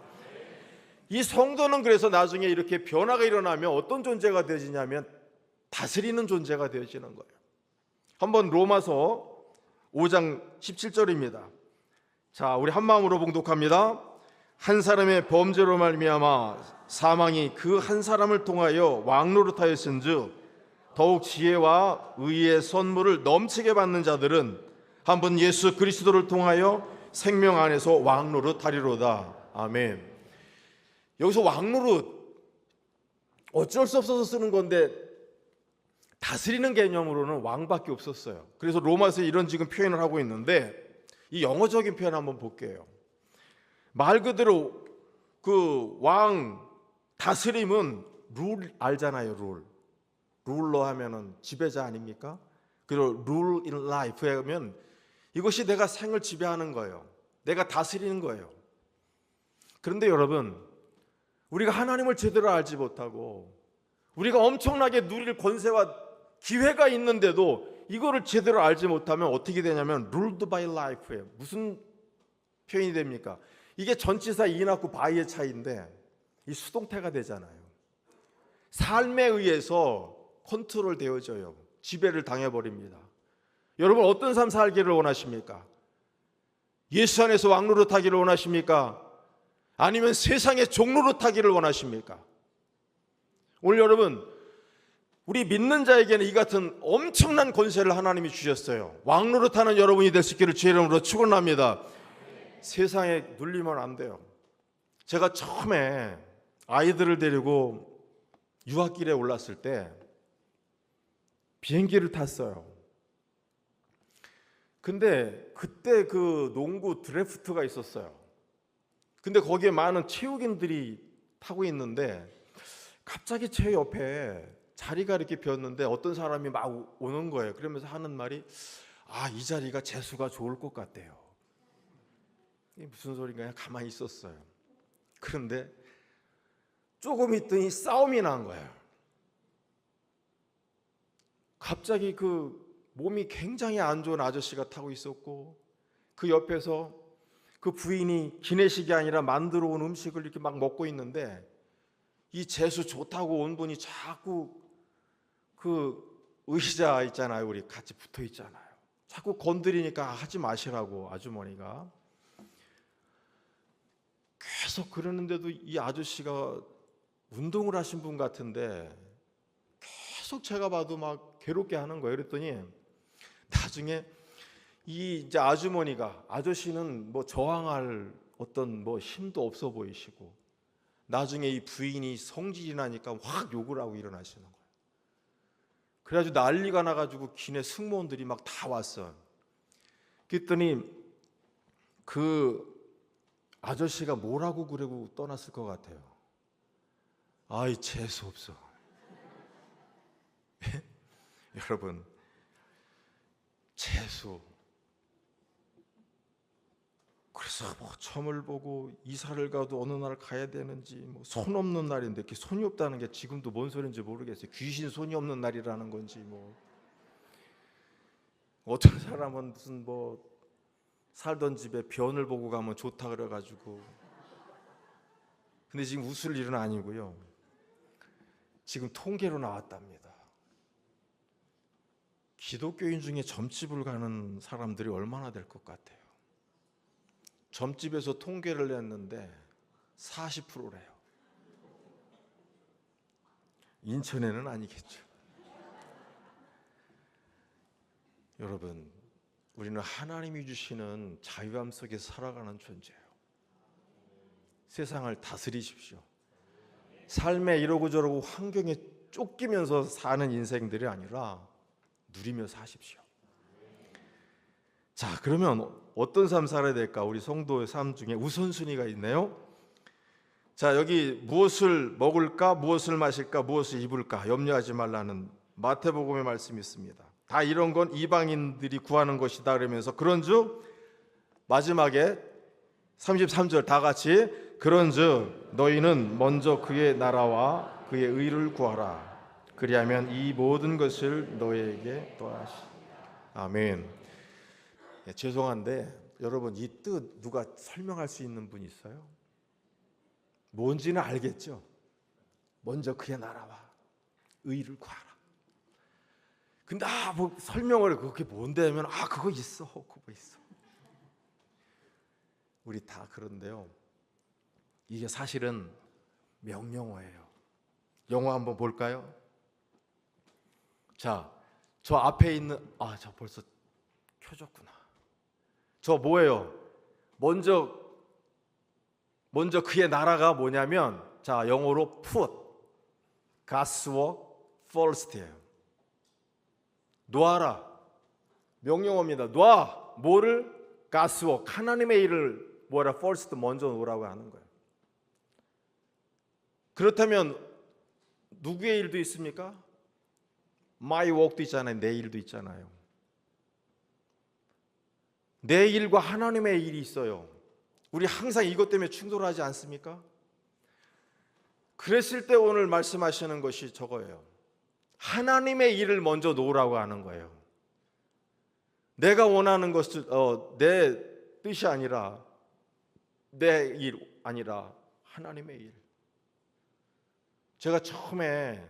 이 성도는 그래서 나중에 이렇게 변화가 일어나면 어떤 존재가 되어지냐면, 다스리는 존재가 되어지는 거예요. 한번 로마서 5장 17절입니다. 자, 우리 한 마음으로 봉독합니다. 한 사람의 범죄로 말미암아 사망이 그 한 사람을 통하여 왕노릇하였은즉, 더욱 지혜와 의의 선물을 넘치게 받는 자들은 한 번 예수 그리스도를 통하여 생명 안에서 왕노릇하리로다. 아멘. 여기서 왕노릇, 어쩔 수 없어서 쓰는 건데, 다스리는 개념으로는 왕밖에 없었어요. 그래서 로마서에 이런 지금 표현을 하고 있는데, 이 영어적인 표현 한번 볼게요. 말 그대로 그 왕 다스림은 룰 알잖아요. 룰러 하면은 지배자 아닙니까? 그리고 rule in life 하면 이것이 내가 생을 지배하는 거예요. 내가 다스리는 거예요. 그런데 여러분, 우리가 하나님을 제대로 알지 못하고, 우리가 엄청나게 누릴 권세와 기회가 있는데도 이거를 제대로 알지 못하면 어떻게 되냐면 ruled by life예요. 무슨 표현이 됩니까? 이게 전치사 이낙구 바이의 차이인데, 이 수동태가 되잖아요. 삶에 의해서 컨트롤 되어져요. 지배를 당해버립니다. 여러분, 어떤 삶 살기를 원하십니까? 예수 안에서 왕노릇하기를 원하십니까? 아니면 세상의 종노릇하기를 원하십니까? 오늘 여러분, 우리 믿는 자에게는 이 같은 엄청난 권세를 하나님이 주셨어요. 왕노릇하는 여러분이 될 수 있기를 주의 이름으로 축원합니다. 세상에 눌리면 안 돼요. 제가 처음에 아이들을 데리고 유학길에 올랐을 때 비행기를 탔어요. 근데 그때 그 농구 드래프트가 있었어요. 근데 거기에 많은 체육인들이 타고 있는데, 갑자기 제 옆에 자리가 이렇게 비었는데 어떤 사람이 막 오는 거예요. 그러면서 하는 말이 이 자리가 재수가 좋을 것 같대요. 이게 무슨 소린가 가만히 있었어요. 그런데 조금 있더니 싸움이 난 거예요. 갑자기 그 몸이 굉장히 안 좋은 아저씨가 타고 있었고 그 옆에서 그 부인이 기내식이 아니라 만들어 온 음식을 이렇게 막 먹고 있는데 이 재수 좋다고 온 분이 자꾸 그 의자 있잖아요. 우리 같이 붙어 있잖아요. 자꾸 건드리니까 하지 마시라고 아주머니가 계속 그러는데도 이 아저씨가 운동을 하신 분 같은데 계속 제가 봐도 막 괴롭게 하는 거예요. 그랬더니 나중에 이 이제 아주머니가 아저씨는 뭐 저항할 어떤 뭐 힘도 없어 보이시고 나중에 이 부인이 성질이 나니까 확 욕을 하고 일어나시는 거예요. 그래가지고 난리가 나가지고 기내 승무원들이 막 다 왔어요. 그랬더니 그 아저씨가 뭐라고 그러고 떠났을 것 같아요. 아이 재수 없어. 여러분 재수. 그래서 뭐 점을 보고 이사를 가도 어느 날 가야 되는지 뭐 손 없는 날인데 이렇게 손이 없다는 게 지금도 뭔 소리인지 모르겠어요. 귀신 손이 없는 날이라는 건지 뭐 어떤 사람은 무슨 뭐 살던 집에 변을 보고 가면 좋다 그래가지고 근데 지금 웃을 일은 아니고요. 지금 통계로 나왔답니다. 기독교인 중에 점집을 가는 사람들이 얼마나 될 것 같아요? 점집에서 통계를 냈는데 40%래요. 인천에는 아니겠죠. 여러분, 우리는 하나님이 주시는 자유함 속에 살아가는 존재예요. 세상을 다스리십시오. 삶에 이러고 저러고 환경에 쫓기면서 사는 인생들이 아니라 누리며 사십시오. 자, 그러면 어떤 삶 살아야 될까? 우리 성도의 삶 중에 우선순위가 있네요. 자, 여기 무엇을 먹을까, 무엇을 마실까, 무엇을 입을까 염려하지 말라는 마태복음의 말씀이 있습니다. 다 이런 건 이방인들이 구하는 것이다 그러면서 그런즉 마지막에 33절 다 같이 그런즉 너희는 먼저 그의 나라와 그의 의를 구하라. 그리하면 이 모든 것을 너희에게 더하시. 아멘. 죄송한데 여러분 이 뜻 누가 설명할 수 있는 분 있어요? 뭔지는 알겠죠? 먼저 그의 나라와 의를 구하라. 근데 뭐 설명을 그게 뭔데 하면 그거 있어. 그거 있어. 우리 다 그런데요. 이게 사실은 명령어예요. 영어 한번 볼까요? 자, 저 앞에 있는 저 벌써 켜졌구나. 저 뭐예요? 먼저 그의 나라가 뭐냐면 자, 영어로 put God's work first예요. 놓아라. 명령어입니다. 놔. 뭐를? God's work. 하나님의 일을 뭐라 first 먼저 놓으라고 하는 거예요. 그렇다면 누구의 일도 있습니까? My work도 있잖아요. 내 일도 있잖아요. 내 일과 하나님의 일이 있어요. 우리 항상 이것 때문에 충돌하지 않습니까? 그랬을 때 오늘 말씀하시는 것이 저거예요. 하나님의 일을 먼저 놓으라고 하는 거예요. 내가 원하는 것을 내 뜻이 아니라 내 일 아니라 하나님의 일. 제가 처음에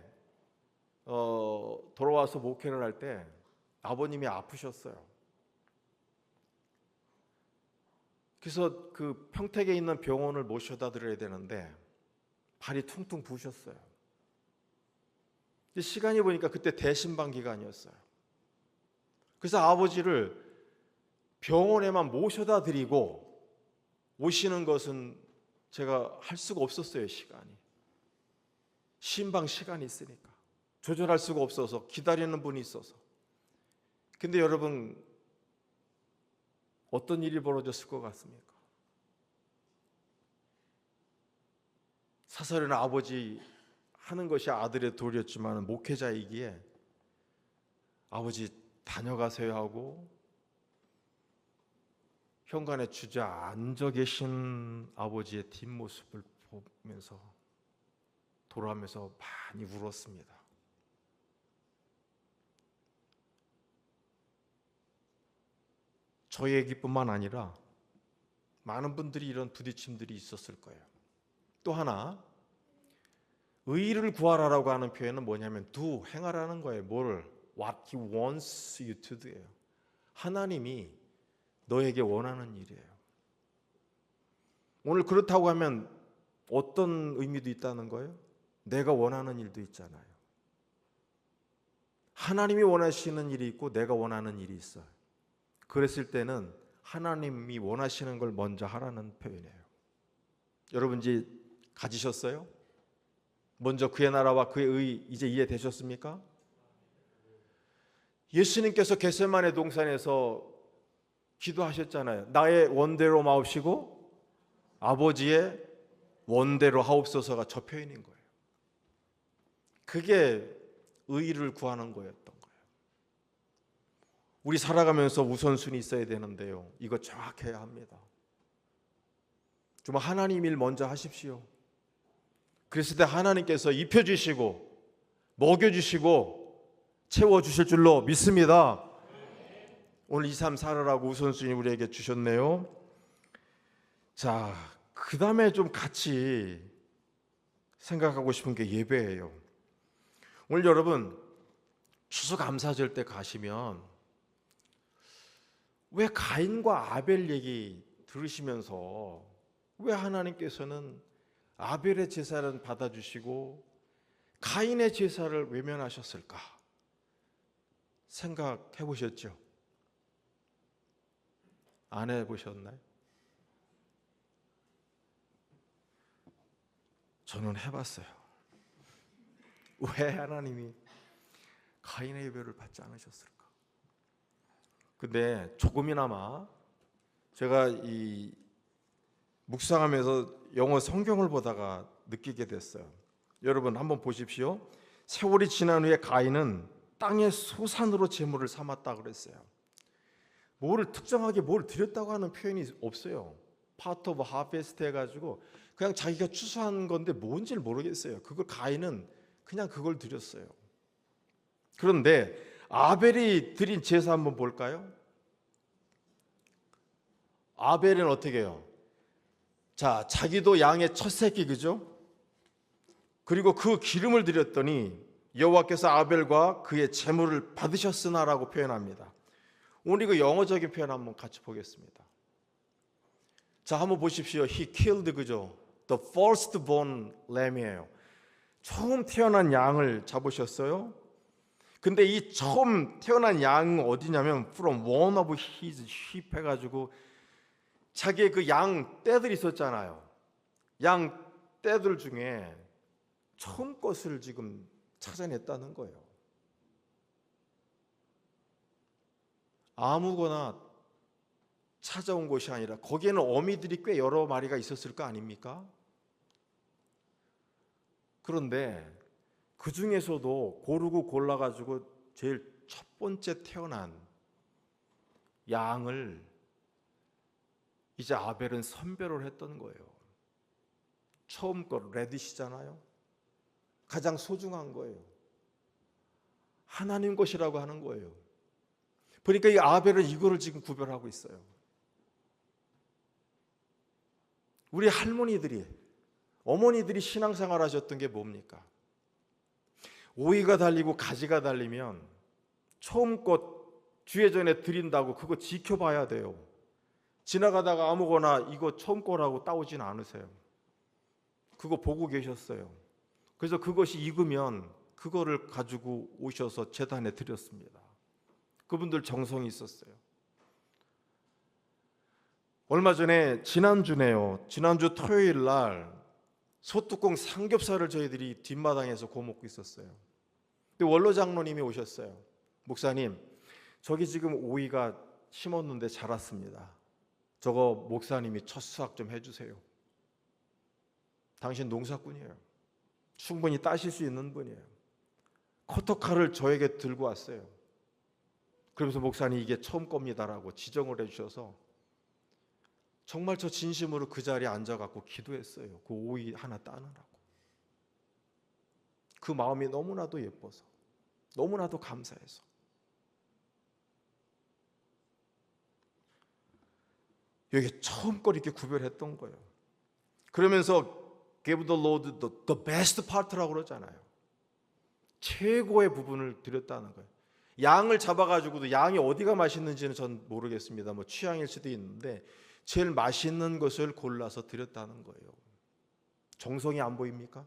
돌아와서 목회를 할 때 아버님이 아프셨어요. 그래서 그 평택에 있는 병원을 모셔다 드려야 되는데 발이 퉁퉁 부으셨어요. 시간이 보니까 그때 대신방 기간이었어요. 그래서 아버지를 병원에만 모셔다 드리고 오시는 것은 제가 할 수가 없었어요. 신방 시간이 있으니까 조절할 수가 없어서 기다리는 분이 있어서. 근데 여러분 어떤 일이 벌어졌을 것 같습니까? 사설에는 아버지 하는 것이 아들의 도리였지만 목회자이기에 아버지 다녀가세요 하고 현관에 주저앉아 계신 아버지의 뒷모습을 보면서 돌아오면서 많이 울었습니다. 저의 얘기뿐만 아니라 많은 분들이 이런 부딪힘들이 있었을 거예요. 또 하나, 의를 구하라라고 하는 표현은 뭐냐면 do, 행하라는 거예요. 뭘? What he wants you to do예요. 하나님이 너에게 원하는 일이에요. 오늘 그렇다고 하면 어떤 의미도 있다는 거예요? 내가 원하는 일도 있잖아요. 하나님이 원하시는 일이 있고 내가 원하는 일이 있어요. 그랬을 때는 하나님이 원하시는 걸 먼저 하라는 표현이에요. 여러분 이제 가지셨어요? 먼저 그의 나라와 그의 의 이제 이해되셨습니까? 예수님께서 겟세마네 동산에서 기도하셨잖아요. 나의 원대로 마옵시고 아버지의 원대로 하옵소서가 저 표현인 거예요. 그게 의를 구하는 거였던 거예요. 우리 살아가면서 우선순위 있어야 되는데요. 이거 정확해야 합니다. 좀 하나님 일 먼저 하십시오. 그랬을 때 하나님께서 입혀주시고 먹여주시고 채워주실 줄로 믿습니다. 오늘 2, 3, 4라고 우선순위 우리에게 주셨네요. 자, 그 다음에 좀 같이 생각하고 싶은 게 예배예요. 오늘 여러분 추수감사절 때 가시면 왜 가인과 아벨 얘기 들으시면서 왜 하나님께서는 아벨의 제사를 받아주시고 가인의 제사를 외면하셨을까? 생각해 보셨죠? 안 해보셨나요? 저는 해봤어요. 왜 하나님이 가인의 예배를 받지 않으셨을까? 근데 조금이나마 제가 이 묵상하면서 영어 성경을 보다가 느끼게 됐어요. 여러분 한번 보십시오. 세월이 지난 후에 가인은 땅의 소산으로 제물을 삼았다 그랬어요. 뭐를 특정하게 뭘 드렸다고 하는 표현이 없어요. 파트 오브 하베스트 해가지고 그냥 자기가 추수한 건데 뭔지를 모르겠어요. 그걸 가인은 그냥 그걸 드렸어요. 그런데 아벨이 드린 제사 한번 볼까요? 아벨은 어떻게 해요? 자, 자기도 양의 첫 새끼, 그죠? 그리고 그 기름을 드렸더니 여호와께서 아벨과 그의 제물을 받으셨으나라고 표현합니다. 오늘 이거 영어적인 표현 한번 같이 보겠습니다. 자, 한번 보십시오. He killed, 그죠? The firstborn lamb이에요. 처음 태어난 양을 잡으셨어요. 근데 이 처음 태어난 양은 어디냐면 from one of his sheep 해가지고 자기의 그 양 떼들 있었잖아요. 양 떼들 중에 처음 것을 지금 찾아냈다는 거예요. 아무거나 찾아온 것이 아니라 거기에는 어미들이 꽤 여러 마리가 있었을 거 아닙니까? 그런데 그 중에서도 고르고 골라가지고 제일 첫 번째 태어난 양을 이제 아벨은 선별을 했던 거예요. 처음 거 레디시잖아요. 가장 소중한 거예요. 하나님 것이라고 하는 거예요. 그러니까 이 아벨은 이거를 지금 구별하고 있어요. 우리 할머니들이, 어머니들이 신앙생활 하셨던 게 뭡니까? 오이가 달리고 가지가 달리면 처음 것 주예전에 드린다고 그거 지켜봐야 돼요. 지나가다가 아무거나 이거 처음 거라고 따오진 않으세요. 그거 보고 계셨어요. 그래서 그것이 익으면 그거를 가지고 오셔서 제단에 드렸습니다. 그분들 정성이 있었어요. 얼마 전에 지난주네요. 지난주 토요일 날 소뚜껑 삼겹살을 저희들이 뒷마당에서 구워 먹고 있었어요. 근데 원로 장로님이 오셨어요. 목사님, 저기 지금 오이가 심었는데 자랐습니다. 저거 목사님이 첫 수확 좀 해주세요. 당신 농사꾼이에요. 충분히 따실 수 있는 분이에요. 커터칼을 저에게 들고 왔어요. 그러면서 목사님 이게 처음 겁니다라고 지정을 해주셔서 정말 저 진심으로 그 자리에 앉아갖고 기도했어요. 그 오이 하나 따느라고. 그 마음이 너무나도 예뻐서, 너무나도 감사해서. 여기 처음 걸 이렇게 구별했던 거예요. 그러면서 Give the Lord the best part라고 그러잖아요. 최고의 부분을 드렸다는 거예요. 양을 잡아가지고도 양이 어디가 맛있는지는 전 모르겠습니다. 뭐 취향일 수도 있는데 제일 맛있는 것을 골라서 드렸다는 거예요. 정성이 안 보입니까?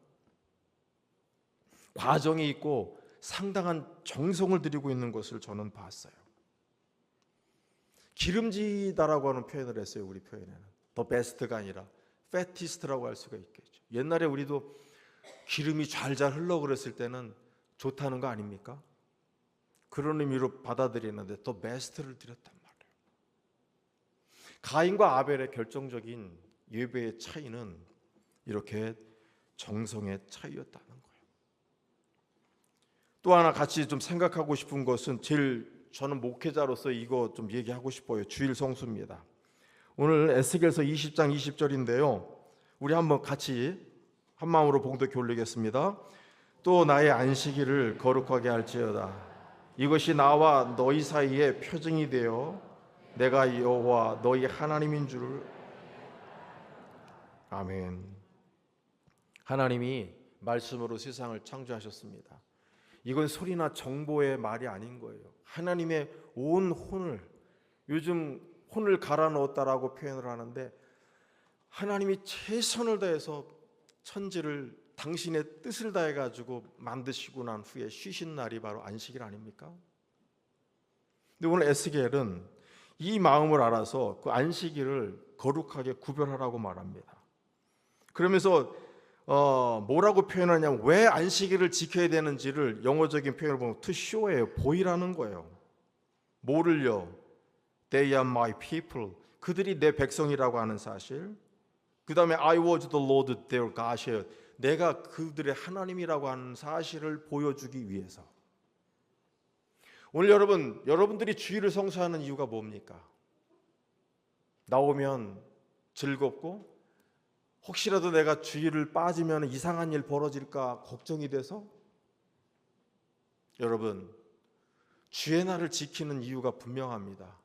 과정이 있고 상당한 정성을 들이고 있는 것을 저는 봤어요. 기름지다라고 하는 표현을 했어요. 우리 표현에는 더 베스트가 아니라 패티스트라고 할 수가 있겠죠. 옛날에 우리도 기름이 잘잘 흘러 그랬을 때는 좋다는 거 아닙니까? 그런 의미로 받아들이는데 더 베스트를 드렸단 말이에요. 가인과 아벨의 결정적인 예배의 차이는 이렇게 정성의 차이였다는 거예요. 또 하나 같이 좀 생각하고 싶은 것은 저는 목회자로서 이거 좀 얘기하고 싶어요. 주일 성수입니다. 오늘 에스겔서 20장 20절인데요. 우리 한번 같이 한 마음으로 봉독해 올리겠습니다. 또 나의 안식일을 거룩하게 할지어다. 이것이 나와 너희 사이에 표징이 되어 내가 여호와 너희 하나님인 줄을. 아멘. 하나님이 말씀으로 세상을 창조하셨습니다. 이건 소리나 정보의 말이 아닌 거예요. 하나님의 온 혼을, 요즘 혼을 갈아 넣었다라고 표현을 하는데 하나님이 최선을 다해서 천지를 당신의 뜻을 다해 가지고 만드시고 난 후에 쉬신 날이 바로 안식일 아닙니까? 근데 오늘 에스겔은 이 마음을 알아서 그 안식일을 거룩하게 구별하라고 말합니다. 그러면서 뭐라고 표현하냐면 왜 안식일을 지켜야 되는지를 영어적인 표현을 보면 to show예요. 보이라는 거예요. 뭐를요? They are my people. 그들이 내 백성이라고 하는 사실. 그 다음에 I was the Lord their God. 내가 그들의 하나님이라고 하는 사실을 보여주기 위해서. 오늘 여러분들이 주일을 성수하는 이유가 뭡니까? 나오면 즐겁고 혹시라도 내가 주일을 빠지면 이상한 일 벌어질까 걱정이 돼서? 여러분, 주의 날을 지키는 이유가 분명합니다.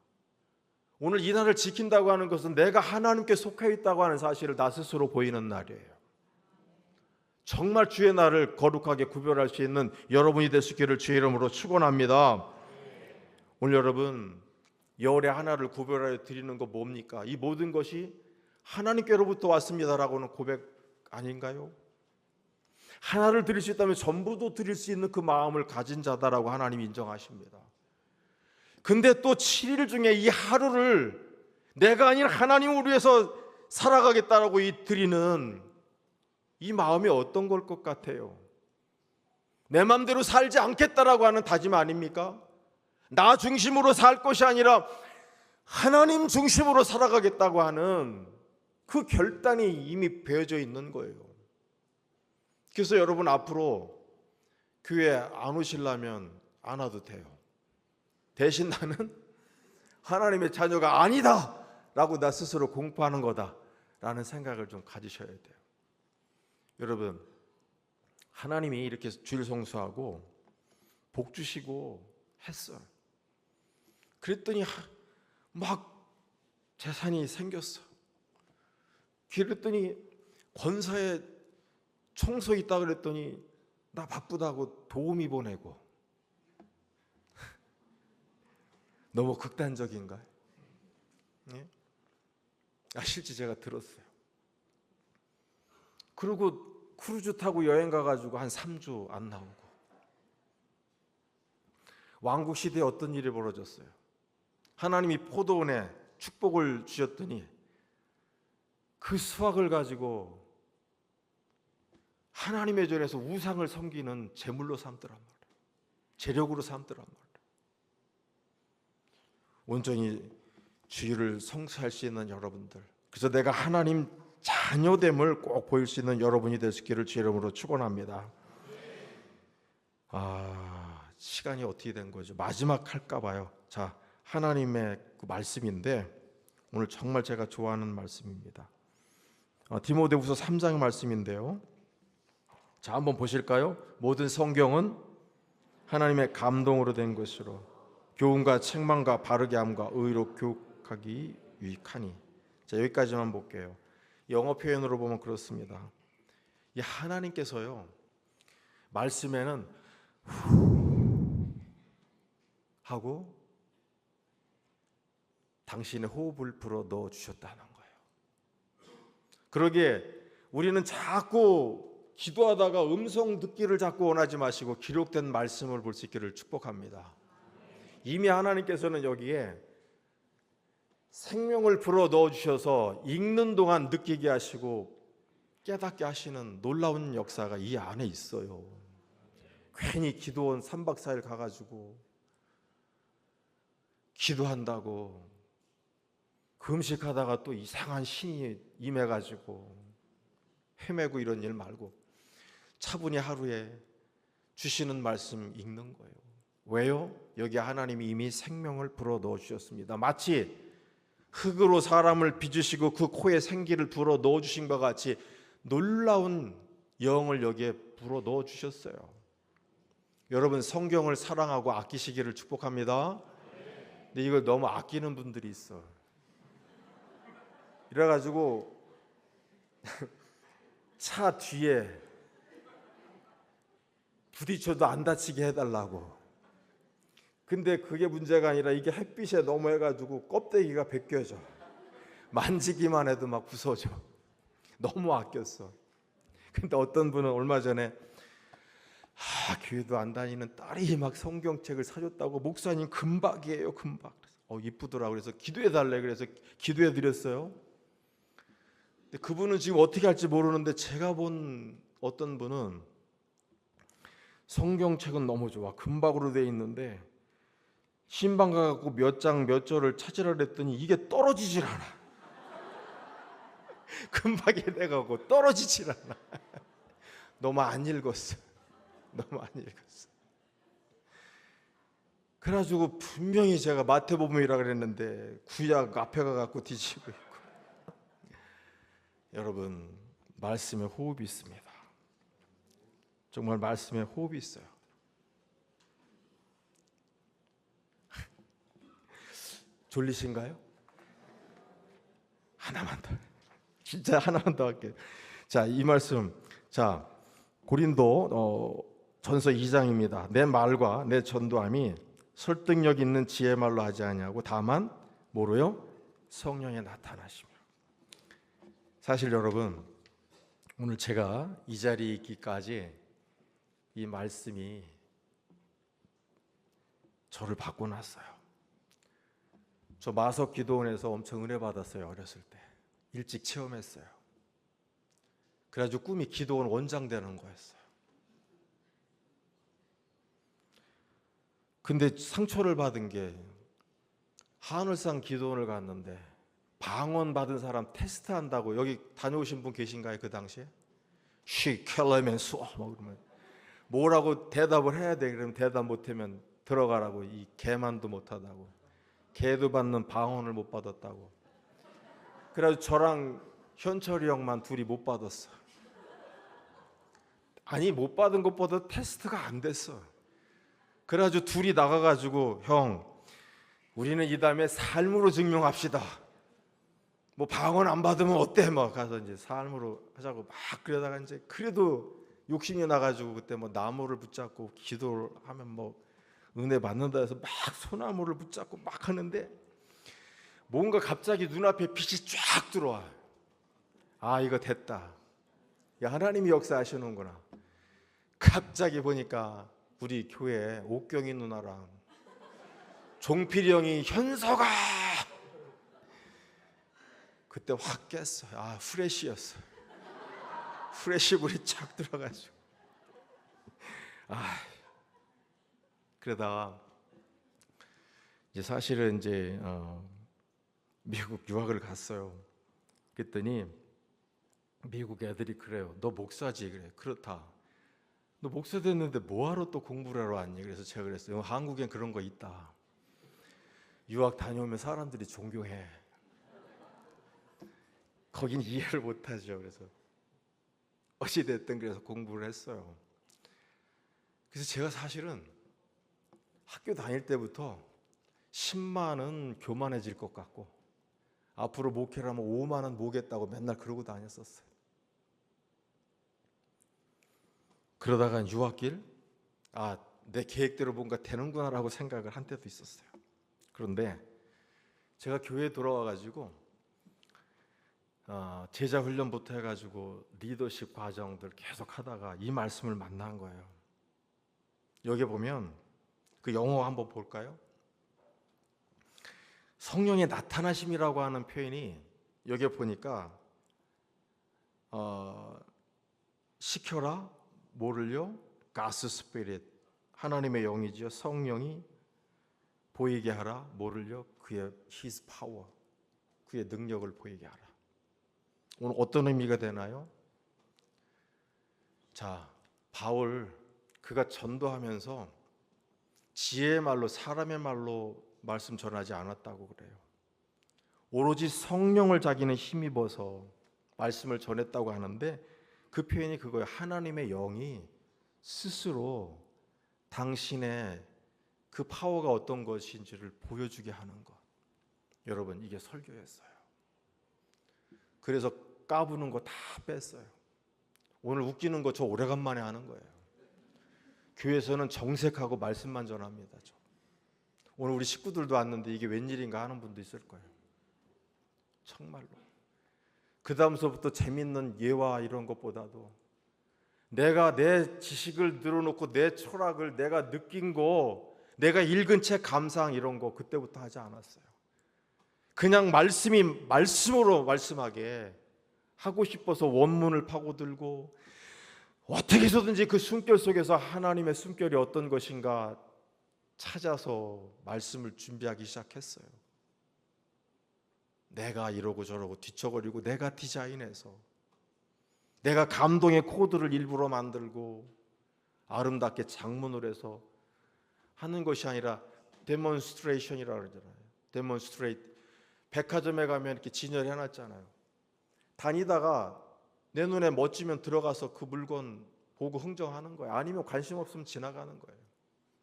오늘 이 날을 지킨다고 하는 것은 내가 하나님께 속해 있다고 하는 사실을 나 스스로 보이는 날이에요. 정말 주의 날을 거룩하게 구별할 수 있는 여러분이 될 수 있기를 주의 이름으로 축원합니다. 오늘 여러분, 열의 하나를 구별하여 드리는 거 뭡니까? 이 모든 것이 하나님께로부터 왔습니다라고는 고백 아닌가요? 하나를 드릴 수 있다면 전부도 드릴 수 있는 그 마음을 가진 자다라고 하나님이 인정하십니다. 근데 또 7일 중에 이 하루를 내가 아닌 하나님을 위해서 살아가겠다라고 드리는 이 마음이 어떤 걸 것 같아요? 내 마음대로 살지 않겠다라고 하는 다짐 아닙니까? 나 중심으로 살 것이 아니라 하나님 중심으로 살아가겠다고 하는 그 결단이 이미 배어져 있는 거예요. 그래서 여러분 앞으로 교회 안 오시려면 안 와도 돼요. 대신 나는 하나님의 자녀가 아니다 라고 나 스스로 공포하는 거다 라는 생각을 좀 가지셔야 돼요. 여러분, 하나님이 이렇게 주일 성수하고 복 주시고 했어요. 그랬더니 막 재산이 생겼어. 그랬더니 권사에 청소 있다 그랬더니 나 바쁘다고 도우미 보내고. 너무 극단적인가요? 네? 실제 제가 들었어요. 그리고 크루즈 타고 여행 가가지고 한 3주 안 나오고. 왕국 시대에 어떤 일이 벌어졌어요? 하나님이 포도원에 축복을 주셨더니 그 수확을 가지고 하나님의 전에서 우상을 섬기는 제물로 삼더란 말이에요. 재력으로 삼더란 말이에요. 온전히 주일을 성수할 수 있는 여러분들, 그래서 내가 하나님 자녀됨을 꼭 보일 수 있는 여러분이 될 수 있기를 주의 이름으로 축원합니다. 시간이 어떻게 된 거죠? 마지막 할까 봐요. 자, 하나님의 그 말씀인데 오늘 정말 제가 좋아하는 말씀입니다. 디모데후서 3장 말씀인데요. 자, 한번 보실까요? 모든 성경은 하나님의 감동으로 된 것으로 교훈과 책망과 바르게 함과 의로 교육하기 유익하니. 자, 여기까지만 볼게요. 영어 표현으로 보면 그렇습니다. 이 하나님께서요, 말씀에는 하고 당신의 호흡을 불어 넣어 주셨다는 거예요. 그러기에 우리는 자꾸 기도하다가 음성 듣기를 자꾸 원하지 마시고 기록된 말씀을 볼 수 있기를 축복합니다. 이미 하나님께서는 여기에 생명을 불어 넣어 주셔서 읽는 동안 느끼게 하시고 깨닫게 하시는 놀라운 역사가 이 안에 있어요. 괜히 기도원 3박 4일 가가지고 기도한다고 금식하다가 또 이상한 신이 임해가지고 헤매고 이런 일 말고 차분히 하루에 주시는 말씀 읽는 거예요. 왜요? 여기 하나님이 이미 생명을 불어 넣어 주셨습니다. 마치 흙으로 사람을 빚으시고 그 코에 생기를 불어 넣어 주신 것 같이 놀라운 영을 여기에 불어 넣어 주셨어요. 여러분, 성경을 사랑하고 아끼시기를 축복합니다. 근데 이걸 너무 아끼는 분들이 있어. 이래가지고 차 뒤에 부딪혀도 안 다치게 해달라고. 근데 그게 문제가 아니라 이게 햇빛에 넘어해가지고 껍데기가 벗겨져. 만지기만 해도 막 부서져. 너무 아꼈어. 근데 어떤 분은 얼마 전에 교회도 안 다니는 딸이 막 성경책을 사줬다고, 목사님 금박이에요, 금박. 이쁘더라고. 그래서 기도해달래. 그래서 기도해드렸어요. 근데 그분은 지금 어떻게 할지 모르는데, 제가 본 어떤 분은 성경책은 너무 좋아, 금박으로 돼 있는데 신방 가갖고 몇 장 몇 절을 찾으라 그랬더니 이게 떨어지질 않아. 금박이 돼가고 떨어지질 않아. 너무 안 읽었어. 너무 안 읽었어. 그래가지고 분명히 제가 마태복음이라 그랬는데 구약 앞에 가갖고 뒤지고 있고. 여러분, 말씀에 호흡이 있습니다. 정말 말씀에 호흡이 있어요. 졸리신가요? 하나만 더, 진짜 하나만 더 할게요. 자, 이 말씀, 자, 고린도 전서 2장입니다. 내 말과 내 전도함이 설득력 있는 지혜 말로 하지 아니하고 다만 뭐로요? 성령의 나타나시며. 사실 여러분, 오늘 제가 이 자리에 있기까지 이 말씀이 저를 바꿔놨어요. 저 마석 기도원에서 엄청 은혜 받았어요. 어렸을 때 일찍 체험했어요. 그래가지고 꿈이 기도원 원장 되는 거였어요. 근데 상처를 받은 게, 하늘산 기도원을 갔는데 방언 받은 사람 테스트한다고, 여기 다녀오신 분 계신가요? 그 당시에 ሺ켈레멘수 뭐 그러면 뭐라고 대답을 해야 돼. 그러면 대답 못하면 들어가라고. 이 개만도 못하다고, 개도 받는 방언을 못 받았다고. 그래서 저랑 현철이 형만 둘이 못 받았어. 아니, 못 받은 것보다 테스트가 안 됐어. 그래가지고 둘이 나가가지고, 형, 우리는 이 다음에 삶으로 증명합시다. 뭐 방언 안 받으면 어때? 막 가서 이제 삶으로 하자고 막 그러다가 이제 그래도 욕심이 나가지고 그때 뭐 나무를 붙잡고 기도를 하면 뭐 은혜 받는다 해서 막 소나무를 붙잡고 막 하는데 뭔가 갑자기 눈앞에 빛이 쫙 들어와. 아, 이거 됐다. 야, 하나님이 역사하시는구나. 갑자기 보니까 우리 교회 옥경이 누나랑 종필이 형이 현서가, 그때 확 깼어. 아, 후레쉬였어. 후레쉬불이 쫙 들어가지고. 그러다가 이제 사실은 이제 미국 유학을 갔어요. 그랬더니 미국 애들이 그래요. 너 목사지? 그래. 그렇다. 너 목사 됐는데 뭐하러 또 공부를 하러 왔니? 그래서 제가 그랬어요. 한국엔 그런 거 있다. 유학 다녀오면 사람들이 존경해. 거긴 이해를 못하죠. 그래서 어찌됐든 그래서 공부를 했어요. 그래서 제가 사실은 학교 다닐 때부터 10만은 교만해질 것 같고 앞으로 목회를 하면 5만은 모겠다고 맨날 그러고 다녔었어요. 그러다가 유학길 내 계획대로 뭔가 되는구나라고 생각을 한 때도 있었어요. 그런데 제가 교회에 돌아와가지고 제자 훈련부터 해가지고 리더십 과정들 계속 하다가 이 말씀을 만난 거예요. 여기 보면 그 영어 한번 볼까요? 성령의 나타나심이라고 하는 표현이 여기 보니까 시켜라 뭐를요? 가스 스피릿, 하나님의 영이지요. 성령이 보이게 하라 뭐를요? 그의 His power, 그의 능력을 보이게 하라. 오늘 어떤 의미가 되나요? 자, 바울 그가 전도하면서 지혜의 말로 사람의 말로 말씀 전하지 않았다고 그래요. 오로지 성령을 자기는 힘입어서 말씀을 전했다고 하는데 그 표현이 그거예요. 하나님의 영이 스스로 당신의 그 파워가 어떤 것인지를 보여주게 하는 것. 여러분, 이게 설교였어요. 그래서 까부는 거 다 뺐어요. 오늘 웃기는 거 저 오래간만에 하는 거예요. 교회에서는 정색하고 말씀만 전합니다. 오늘 우리 식구들도 왔는데 이게 웬일인가 하는 분도 있을 거예요. 정말로. 그 다음서부터 재밌는 예화 이런 것보다도 내가 내 지식을 늘어놓고 내 철학을 내가 느낀 거, 내가 읽은 책 감상 이런 거 그때부터 하지 않았어요. 그냥 말씀으로 말씀하게 하고 싶어서 원문을 파고들고 어떻게 해서든지 그 숨결 속에서 하나님의 숨결이 어떤 것인가 찾아서 말씀을 준비하기 시작했어요. 내가 이러고 저러고 뒤척거리고 내가 디자인해서 내가 감동의 코드를 일부러 만들고 아름답게 장문을 해서 하는 것이 아니라 데몬스트레이션이라고 그러잖아요. 데몬스트레이트. 백화점에 가면 이렇게 진열해 놨잖아요. 다니다가 내 눈에 멋지면 들어가서 그 물건 보고 흥정하는 거예요. 아니면 관심 없으면 지나가는 거예요.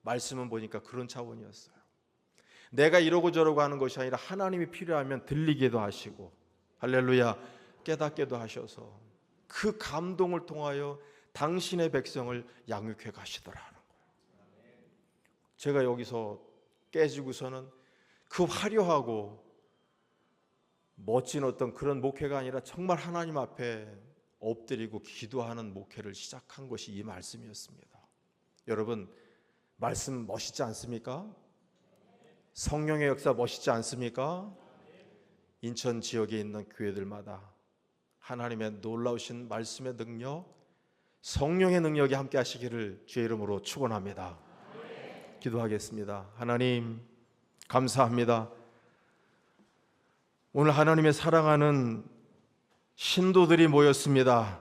말씀은 보니까 그런 차원이었어요. 내가 이러고 저러고 하는 것이 아니라 하나님이 필요하면 들리게도 하시고 할렐루야 깨닫게도 하셔서 그 감동을 통하여 당신의 백성을 양육해 가시더라는 거예요. 제가 여기서 깨지고서는 그 화려하고 멋진 어떤 그런 목회가 아니라 정말 하나님 앞에 엎드리고 기도하는 목회를 시작한 것이 이 말씀이었습니다. 여러분, 말씀 멋있지 않습니까? 성령의 역사 멋있지 않습니까? 인천 지역에 있는 교회들마다 하나님의 놀라우신 말씀의 능력, 성령의 능력이 함께 하시기를 주의 이름으로 축원합니다. 기도하겠습니다. 하나님 감사합니다. 오늘 하나님의 사랑하는 신도들이 모였습니다.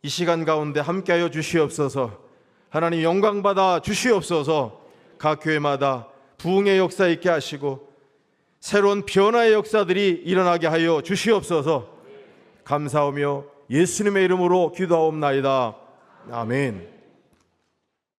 이 시간 가운데 함께하여 주시옵소서. 하나님 영광 받아 주시옵소서. 각 교회마다 부흥의 역사 있게 하시고 새로운 변화의 역사들이 일어나게 하여 주시옵소서. 감사하며 예수님의 이름으로 기도하옵나이다. 아멘.